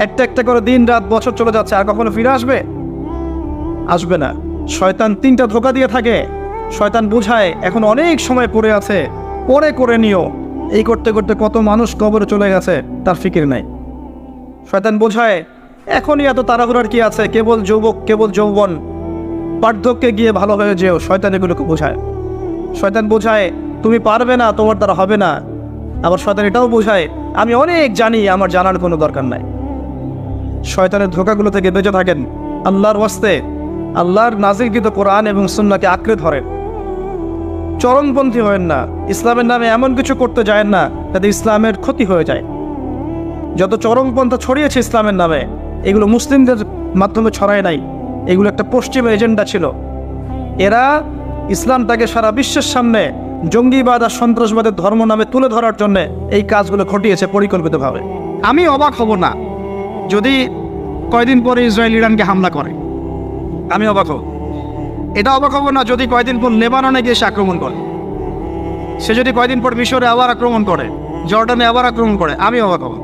[SPEAKER 1] একটা একটা করে দিন রাত বছর চলে যাচ্ছে, আর কখনো ফিরে আসবে? আসবে না। শয়তান 3টা ধোঁকা দিয়ে থাকে। শয়তান বোঝায় এখন অনেক সময় পড়ে আছে, পরে করে নিও। এই করতে করতে কত মানুষ কবরে চলে গেছে, তার ফিকির নাই। শয়তান বোঝায় এখনই এত তাড়াহুড়ার কি আছে, কেবল যুবক, কেবল যৌবন, বার্ধক্যে গিয়ে ভালো হয়ে যেও। শয়তান এগুলোকে বোঝায়। শয়তান বোঝায় তুমি পারবে না, তোমার দ্বারা হবে না। আবার শয়তান এটাও বোঝায় আমি অনেক জানি, আমার জানার কোনো দরকার নাই। শয়তানের ধোঁকাগুলো থেকে বেঁচে থাকেন। আল্লাহর ওয়াস্তে আল্লাহর নাজিলকৃত কোরআন এবং সুন্নাহকে আঁকড়ে ধরেন। চরমপন্থী হয়েন না, ইসলামের নামে এমন কিছু করতে যায় না যাতে ইসলামের ক্ষতি হয়ে যায়। যত চরমপন্থা ছড়িয়েছে ইসলামের নামে, এগুলো মুসলিমদের মাধ্যমে ছড়ায় নাই, এগুলো একটা পশ্চিম এজেন্ডা ছিল। এরা ইসলামটাকে সারা বিশ্বের সামনে জঙ্গিবাদ আর সন্ত্রাসবাদের ধর্ম নামে তুলে ধরার জন্য এই কাজগুলো ঘটিয়েছে পরিকল্পিতভাবে। আমি অবাক হব না যদি কয়দিন পরে ইসরায়েল ইরানকে হামলা করে, আমি অবাক হব। এটা অবাক হব না যদি কয়দিন পর লেবাননে গিয়ে সে আক্রমণ করে, সে যদি কয়দিন পর মিশরে আবার আক্রমণ করে, জর্ডানে আবার আক্রমণ করে, আমি অবাক হব।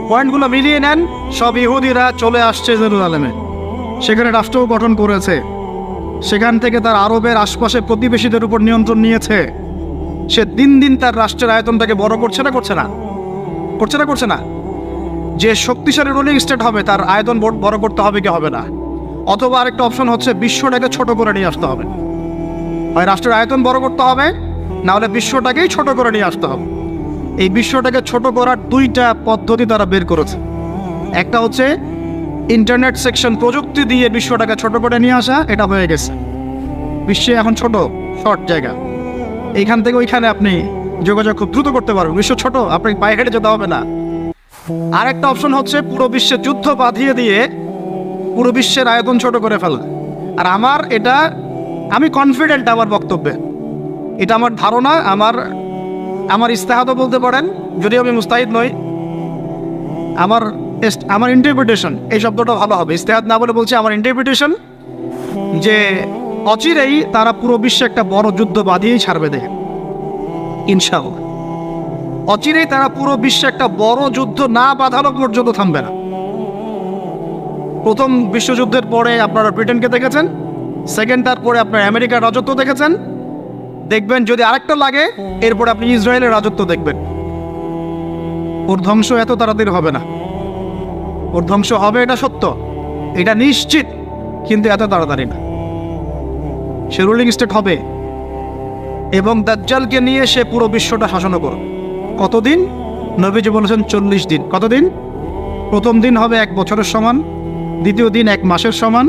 [SPEAKER 1] পয়েন্টগুলো মিলিয়ে নেন, সব ইহুদিরা চলে আসছে জেরুজালেমে, সেখানে রাষ্ট্র গঠন করেছে, সেখান থেকে তার আরবের আশপাশে প্রতিবেশীদের উপর নিয়ন্ত্রণ নিয়েছে। সে দিন দিন তার রাষ্ট্রের আয়তনটাকে বড় করছে না, করছে না। যে শক্তিশালী রুলিং স্টেট হবে তার আয়তন বড় করতে হবে কি হবে না, অথবা আরেকটা অপশন হচ্ছে বিশ্বটাকে ছোট করে নিয়ে আসতে হবে। হয় রাষ্ট্রের আয়তন বড় করতে হবে, না হলে বিশ্বটাকেই ছোট করে নিয়ে আসতে হবে। এই বিশ্বটাকে ছোট করার দুইটা পদ্ধতি তারা বের করেছে। একটা হচ্ছে ইন্টারনেট সেকশন, প্রযুক্তি দিয়ে বিশ্বটাকে ছোট করে নিয়ে আসা, এটা হয়ে গেছে। বিশ্বে এখন ছোট শর্ট জায়গা, এইখান থেকে ওইখানে আপনি যোগাযোগ খুব দ্রুত করতে পারবেন। বিশ্ব ছোট, আপনাকে পায়ে হেঁটে যেতে হবে না। আরেকটা অপশন হচ্ছে পুরো বিশ্বে যুদ্ধ বাঁধিয়ে দিয়ে পুরো বিশ্বের আয়তন ছোট করে ফেলা। আর আমি কনফিডেন্ট আমার বক্তব্যে, এটা আমার ধারণা, আমার ইস্তেহাদও বলতে পারেন, যদিও আমি মুস্তাহিদ নই। আমার ইন্টারপ্রিটেশন, এই শব্দটা ভালো হবে, ইস্তেহাদ না বলে বলছি আমার ইন্টারপ্রিটেশন, যে অচিরেই তারা পুরো বিশ্বে একটা বড় যুদ্ধ বাঁধিয়েই ছাড়বে দেয় ইনশাআল্লাহ। অচিরেই তারা পুরো বিশ্বে একটা বড় যুদ্ধ না বাঁধানো পর্যন্ত থামবে না। প্রথম বিশ্বযুদ্ধের পরে আপনারা ব্রিটেনকে দেখেছেন, সেকেন্ডটার পরে আপনার আমেরিকার রাজত্ব দেখেছেন, দেখবেন যদি আরেকটা লাগে এরপরে আপনি ইসরায়েলের রাজত্ব দেখবেন। ওর ধ্বংস এত তাড়াতাড়ি হবে না, ওর ধ্বংস হবে, এটা সত্য, এটা নিশ্চিত, কিন্তু এত তাড়াতাড়ি না। সে রুলিং স্টেট হবে এবং দাজ্জালকে নিয়ে সে পুরো বিশ্বটা শাসন করবে। কতদিন? নবীজি বলেছেন 40 দিন। কতদিন? প্রথম দিন হবে 1 বছরের সমান, দ্বিতীয় দিন 1 মাসের সমান,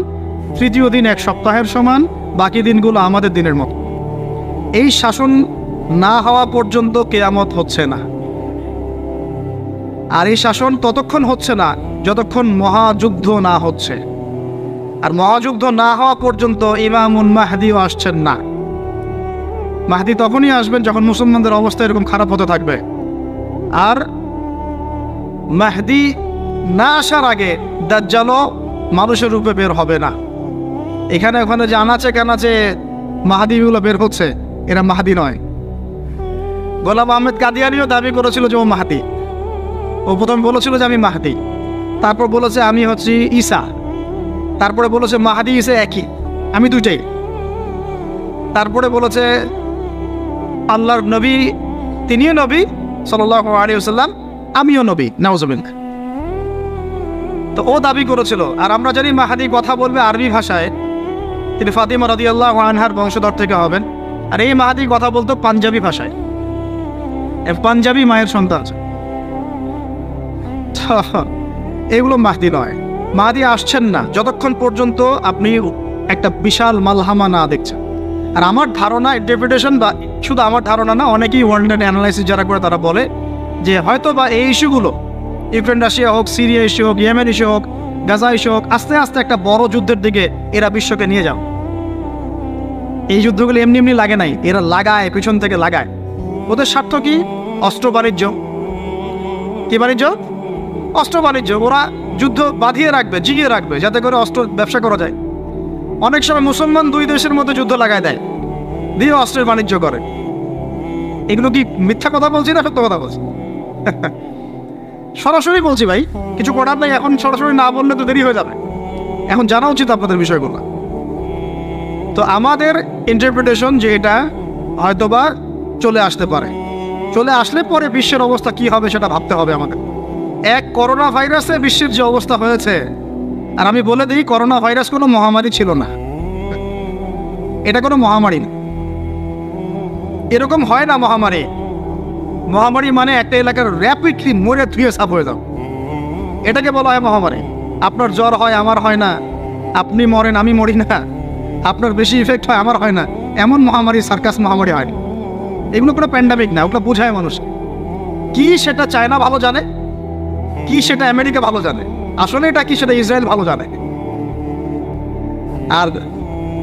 [SPEAKER 1] তৃতীয় দিন 1 সপ্তাহের সমান, বাকি দিনগুলো আমাদের দিনের মতো। এই শাসন না হওয়া পর্যন্ত কিয়ামত হচ্ছে না। আর এই শাসন ততক্ষণ হচ্ছে না যতক্ষণ মহাযুদ্ধ না হচ্ছে। আর মহাযুদ্ধ না হওয়া পর্যন্ত ইমামুল মাহদিও আসছেন না। মাহদি তখনই আসবেন যখন মুসলমানদের অবস্থা এরকম খারাপ হতে থাকবে। আর মাহদি না আসার আগে দাজ্জালও মানুষের রূপে বের হবে না। এখানে ওখানে যে আনাচে কানাচে মাহাদিগুলো বের হচ্ছে, এরা মাহাদি নয়। গোলাম আহমেদ কাদিয়ানিও দাবি করেছিল যে ও মাহাদি। ও প্রথম বলেছিল যে আমি মাহাদি, তারপর বলেছে আমি হচ্ছি ঈসা, তারপরে বলেছে মাহাদি ঈসা একই, আমি দুইটাই। তারপরে বলেছে আল্লাহর নবী, তিনিও নবী সাল্লাল্লাহু আলাইহি ওয়াসাল্লাম, আমিও নবী, নাউজুবিল্লাহ। তো ও দাবি করেছিল। আর আমরা জানি মাহাদি কথা বলবে আরবি ভাষায়, তিনি ফাতিমা রাদিয়াল্লাহু আনহার বংশধর থেকে হবেন। আর এই মাহাদি কথা বলতো পাঞ্জাবি ভাষায়, পাঞ্জাবি মায়ের সন্তান আছে। এগুলো মাহদি নয়, মাহদি আসছেন না যতক্ষণ পর্যন্ত আপনি একটা বিশাল মালহামা না দেখছেন। আর আমার ধারণা, ইন্টারপ্রিটেশন, বা শুধু আমার ধারণা না, অনেকেই ওয়ার্ল্ড অ্যানালাইসিস যারা করে তারা বলে যে হয়তো বা এই ইস্যুগুলো, ইউক্রেন রাশিয়া হোক, সিরিয়া ইস্যু হোক, ইয়েমেন ইস্যু হোক, গাজা ইস্যু হোক, আস্তে আস্তে একটা বড় যুদ্ধের দিকে এরা বিশ্বকে নিয়ে যাও। এই যুদ্ধগুলো এমনি এমনি লাগে নাই, এরা লাগায়, পিছন থেকে লাগায়। ওদের স্বার্থ কি? অস্ত্র বাণিজ্য। কি বাণিজ্য? অস্ত্র বাণিজ্য। ওরা যুদ্ধ বাঁধিয়ে রাখবে, জিগিয়ে রাখবে, যাতে করে অস্ত্র ব্যবসা করা যায়। অনেক সময় মুসলমান 2 দেশের মধ্যে যুদ্ধ লাগায় দেয়, দিয়ে অস্ত্রের বাণিজ্য করে। এগুলো কি মিথ্যা কথা বলছি না সত্য কথা বলছি? সরাসরি বলছি ভাই, কিছু করার নাই। এখন সরাসরি না বললে তো দেরি হয়ে যাবে, এখন জানা উচিত আপনাদের বিষয়গুলো। তো আমাদের ইন্টারপ্রিটেশন যে এটা হয়তোবা চলে আসতে পারে, চলে আসলে পরে বিশ্বের অবস্থা কি হবে সেটা ভাবতে হবে আমাদের। করোনা ভাইরাসে বিশ্বের যে অবস্থা হয়েছে, আর আমি বলে দিই করোনা ভাইরাস কোনো মহামারী ছিল না, এটা কোনো মহামারী না। এরকম হয় না মহামারী। মহামারী মানে একটা এলাকার র্যাপিডলি মরে ধুয়ে সাফ হয়ে যাও, এটাকে বলা হয় মহামারী। আপনার জ্বর হয়, আমার হয় না, আপনি মরেন, আমি মরি না, আপনার বেশি ইফেক্ট হয়, আমার হয় না,
[SPEAKER 2] এমন মহামারী সার্কাস মহামারী হয়নি। এগুলো কোনো প্যান্ডামিক না, ওগুলো বোঝায় মানুষ কি সেটা চায়না ভালো জানে, কি সেটা আমেরিকা ভালো জানে, আসলে এটা কি সেটা ইসরায়েল ভালো জানে। আর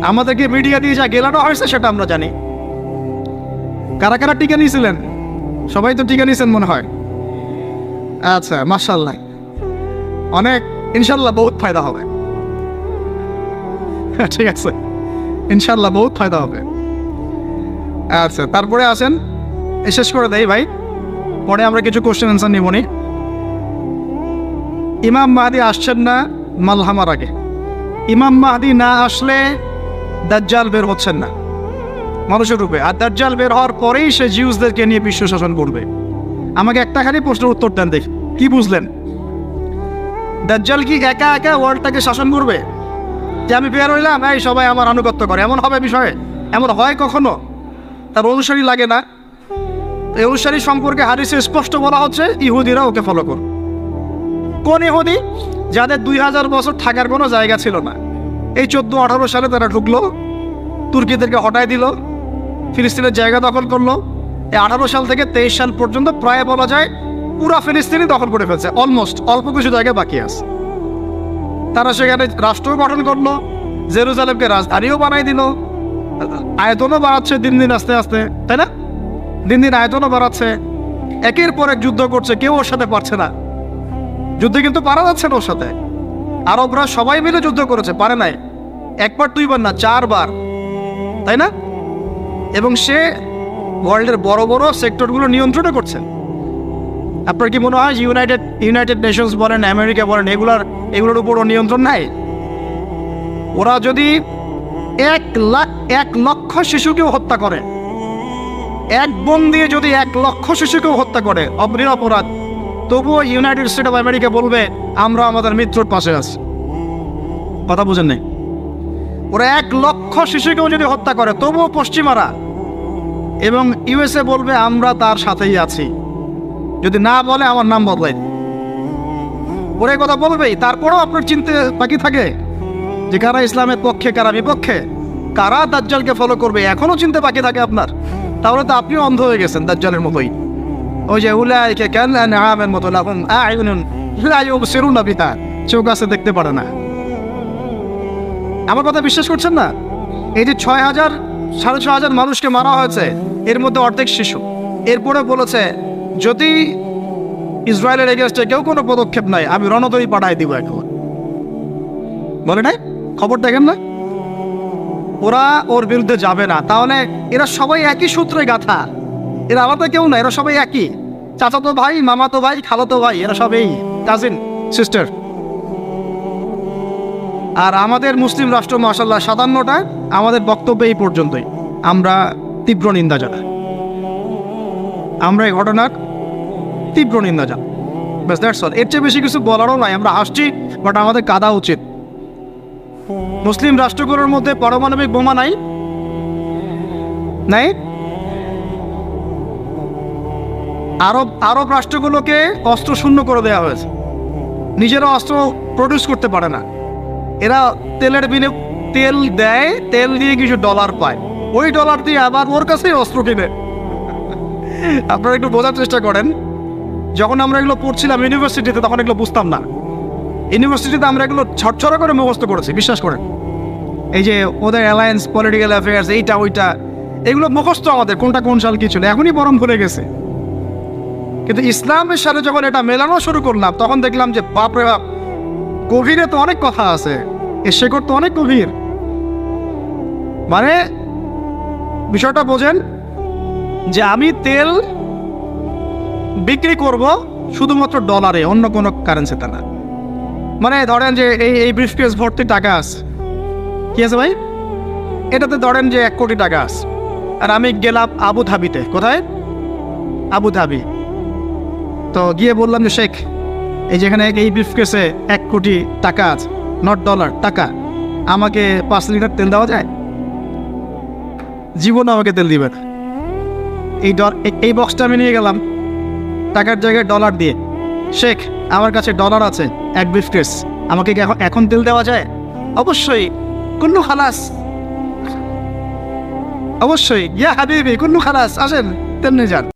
[SPEAKER 2] আমাদেরকে মিডিয়া দিয়ে যা গেলানো হয়েছে সেটা আমরা জানি। কারা কারা টিকা নিয়েছিলেন? সবাই তো টিকা নিয়েছেন মনে হয়। আচ্ছা, মাশাআল্লাহ, অনেক, ইনশাল্লাহ বহুত ফায়দা হবে। ঠিক আছে, ইনশাল্লাহ বহুত ফায়দা হবে। আচ্ছা, তারপরে আসেন, শেষ করে দেই ভাই, পরে আমরা কিছু কোশ্চেন অ্যান্সার নিবনি। ইমাম মাহদি আসছেন না মালহামার আগে। ইমাম মাহদি না আসলে দাজ্জাল বের হচ্ছেন না মানুষের রূপে, আর দাজ্জাল বের হওয়ার পরেই সে জিউসদেরকে নিয়ে বিশ্ব শাসন করবে। আমাকে একটা খালি প্রশ্নের উত্তর দেন দেখি, কি বুঝলেন? দাজ্জাল কি একা একা ওয়ার্ল্ডটাকে শাসন করবে? যে আমি বের হইলাম, এই সবাই আমার আনুগত্য করে, এমন হবে বিষয়ে? এমন হয় কখনো? তার অনুসারী লাগে না? এই অনুসারী সম্পর্কে হাদিসে স্পষ্ট বলা হচ্ছে ইহুদিরা ওকে ফলো কর। কোন ইহুদি? যাদের 2000 বছর থাকার কোনো জায়গা ছিল না। এই 14-18 সালে তারা ঢুকলো, তুর্কিদেরকে হটাই দিল, ফিলিস্তিনের জায়গা দখল করলো। এই 18 সাল থেকে 23 সাল পর্যন্ত প্রায় বলা যায় পুরা ফিলিস্তিনই দখল করে ফেলছে, অলমোস্ট, অল্প কিছু জায়গায় বাকি আছে। তারা সেখানে রাষ্ট্র গঠন করলো, জেরুজালেমকে রাজধানীও বানাই দিল, আয়তনও বাড়াচ্ছে দিন দিন আস্তে আস্তে, তাই না? দিন দিন আয়তনও বাড়াচ্ছে, একের পর এক যুদ্ধ করছে, কেউ ওর সাথে পারছে না। যুদ্ধে কিন্তু পারা যাচ্ছে না ওর সাথে। আরবরা সবাই মিলে যুদ্ধ করেছে, পারে নাই, একবার দুইবার না, 4 বার, তাই না? এবং সে ওয়ার্ল্ডের বড় বড় সেক্টরগুলো নিয়ন্ত্রণও করছে। আপনার কি মনে হয় ইউনাইটেড নেশনস বলেন, আমেরিকা বলেন, এগুলোর উপরও নিয়ন্ত্রণ নাই? ওরা যদি 1 লক্ষ শিশুকেও হত্যা করে, এক বোম দিয়ে যদি 1 লক্ষ শিশুকেও হত্যা করে, নিরপরাধ, তবুও ইউনাইটেড স্টেট অফ আমেরিকা বলবে আমরা আমাদের মিত্রর পাশে আছি। কথা বুঝেন নাই? ওরা 1 লক্ষ শিশুকেও যদি হত্যা করে, তবুও পশ্চিমারা এবং ইউএসএ বলবে আমরা তার সাথেই আছি। যদি না বলে আমার নাম বদলাই, ওরা কথা বলবেই। তারপরেও আপনার চিনতে বাকি থাকে যে কারা ইসলামের পক্ষে, কারা বিপক্ষে, কারা দাজ্জালকে ফলো করবে, এখনো চিনতে বাকি থাকে আপনার। তাহলে তো আপনিও অন্ধ হয়ে গেছেন দাজ্জালের মতোই। ওই যে উলাইকা কাল-আনআমের মতো, লাহুম আ'য়ুনুন লা ইউবসিরুনা বিহা, চোখ আছে দেখতে পারে না। আমার কথা বিশ্বাস করছেন না? এই যে 6,000 6,500 মানুষকে মারা হয়েছে, এর মধ্যে অর্ধেক শিশু। এরপরে বলেছে যদি ইসরায়েলের এগেনস্টে কেউ কোনো পদক্ষেপ নাই, আমি রণতরী পাঠাই দিব এখন। বলে নাই? খবর দেখেন না? ওরা ওর বিরুদ্ধে যাবে না। তাহলে এরা সবাই একই সূত্রে গাথা, এরা আলাদা কেউ না, এরা সবাই একই। চাচাতো ভাই, মামাতো ভাই, খালাতো ভাই, এরা সবাই কাজিন সিস্টার। আর আমাদের মুসলিম রাষ্ট্র মাশাআল্লাহ 57টা, আমাদের বক্তব্য এই পর্যন্তই। আমরা তীব্র নিন্দা জানাই, আমরা এই ঘটনার তীব্র নিন্দা জানাই, ব্যাস, দ্যাটস অল। এর চেয়ে বেশি কিছু বলারও নাই। আমরা হাসছি, বাট আমাদের কাঁদা উচিত। মুসলিম রাষ্ট্রগুলোর মধ্যে পারমাণবিক বোমা নাই, নাই। আরব রাষ্ট্রগুলোকে অস্ত্র শূন্য করে দেওয়া হয়েছে, নিজেরা অস্ত্র প্রডিউস করতে পারে না। এরা তেল দেয়, তেল দিয়ে কিছু ডলার পায়, ওই ডলার দিয়ে আবার ওর কাছেই অস্ত্র কিনে। আপনারা একটু বোঝার চেষ্টা করেন। যখন আমরা এগুলো পড়ছিলাম ইউনিভার্সিটিতে, তখন এগুলো বুঝতাম না। ইউনিভার্সিটিতে আমরা এগুলো ছড়ছড়া করে মুখস্থ করেছি, বিশ্বাস করেন। এই যে ওদের অ্যালায়েন্স, পলিটিক্যাল অ্যাফেয়ার্স, এইটা ওইটা, এগুলো মুখস্থ আমাদের, কোনটা কোন সাল কি ছিল, এখনই বরং ভুলে গেছে। কিন্তু ইসলামের সাথে যখন এটা মেলানো শুরু করলাম, তখন দেখলাম যে বাপরে বাপ, গভীরে তো অনেক কথা আছে, এর শেকড় তো অনেক গভীর। মানে বিষয়টা বোঝেন যে আমি তেল বিক্রি করব শুধুমাত্র ডলারে, অন্য কোনো কারেন্সিতে না। মানে ধরেন যে এই ব্রিফকেস ভর্তি টাকা আছে, কি আছে ভাই, এটাতে ধরেন যে 1 কোটি টাকা আছে, আর আমি গেলাম আবুধাবিতে। কোথায়? আবুধাবি। তো গিয়ে বললাম যে শেখ, এই যেখানে এই ব্রিফকেসে 1 কোটি টাকা আছে, নট ডলার, টাকা, আমাকে 5 লিটার তেল দেওয়া যায়? জীবনে আমাকে তেল দিবে না। এই বক্সটা আমি নিয়ে গেলাম টাকার জায়গায় ডলার দিয়ে, শেখ আমার কাছে ডলার আছে 1 ব্রিফকেস, আমাকে কি এখন তেল দেওয়া যায়? অবশ্যই, কুল্লু খালাস। অবশ্যই ইয়া হাবিবি কুল্লু খালাস আসেন তেমনি যান।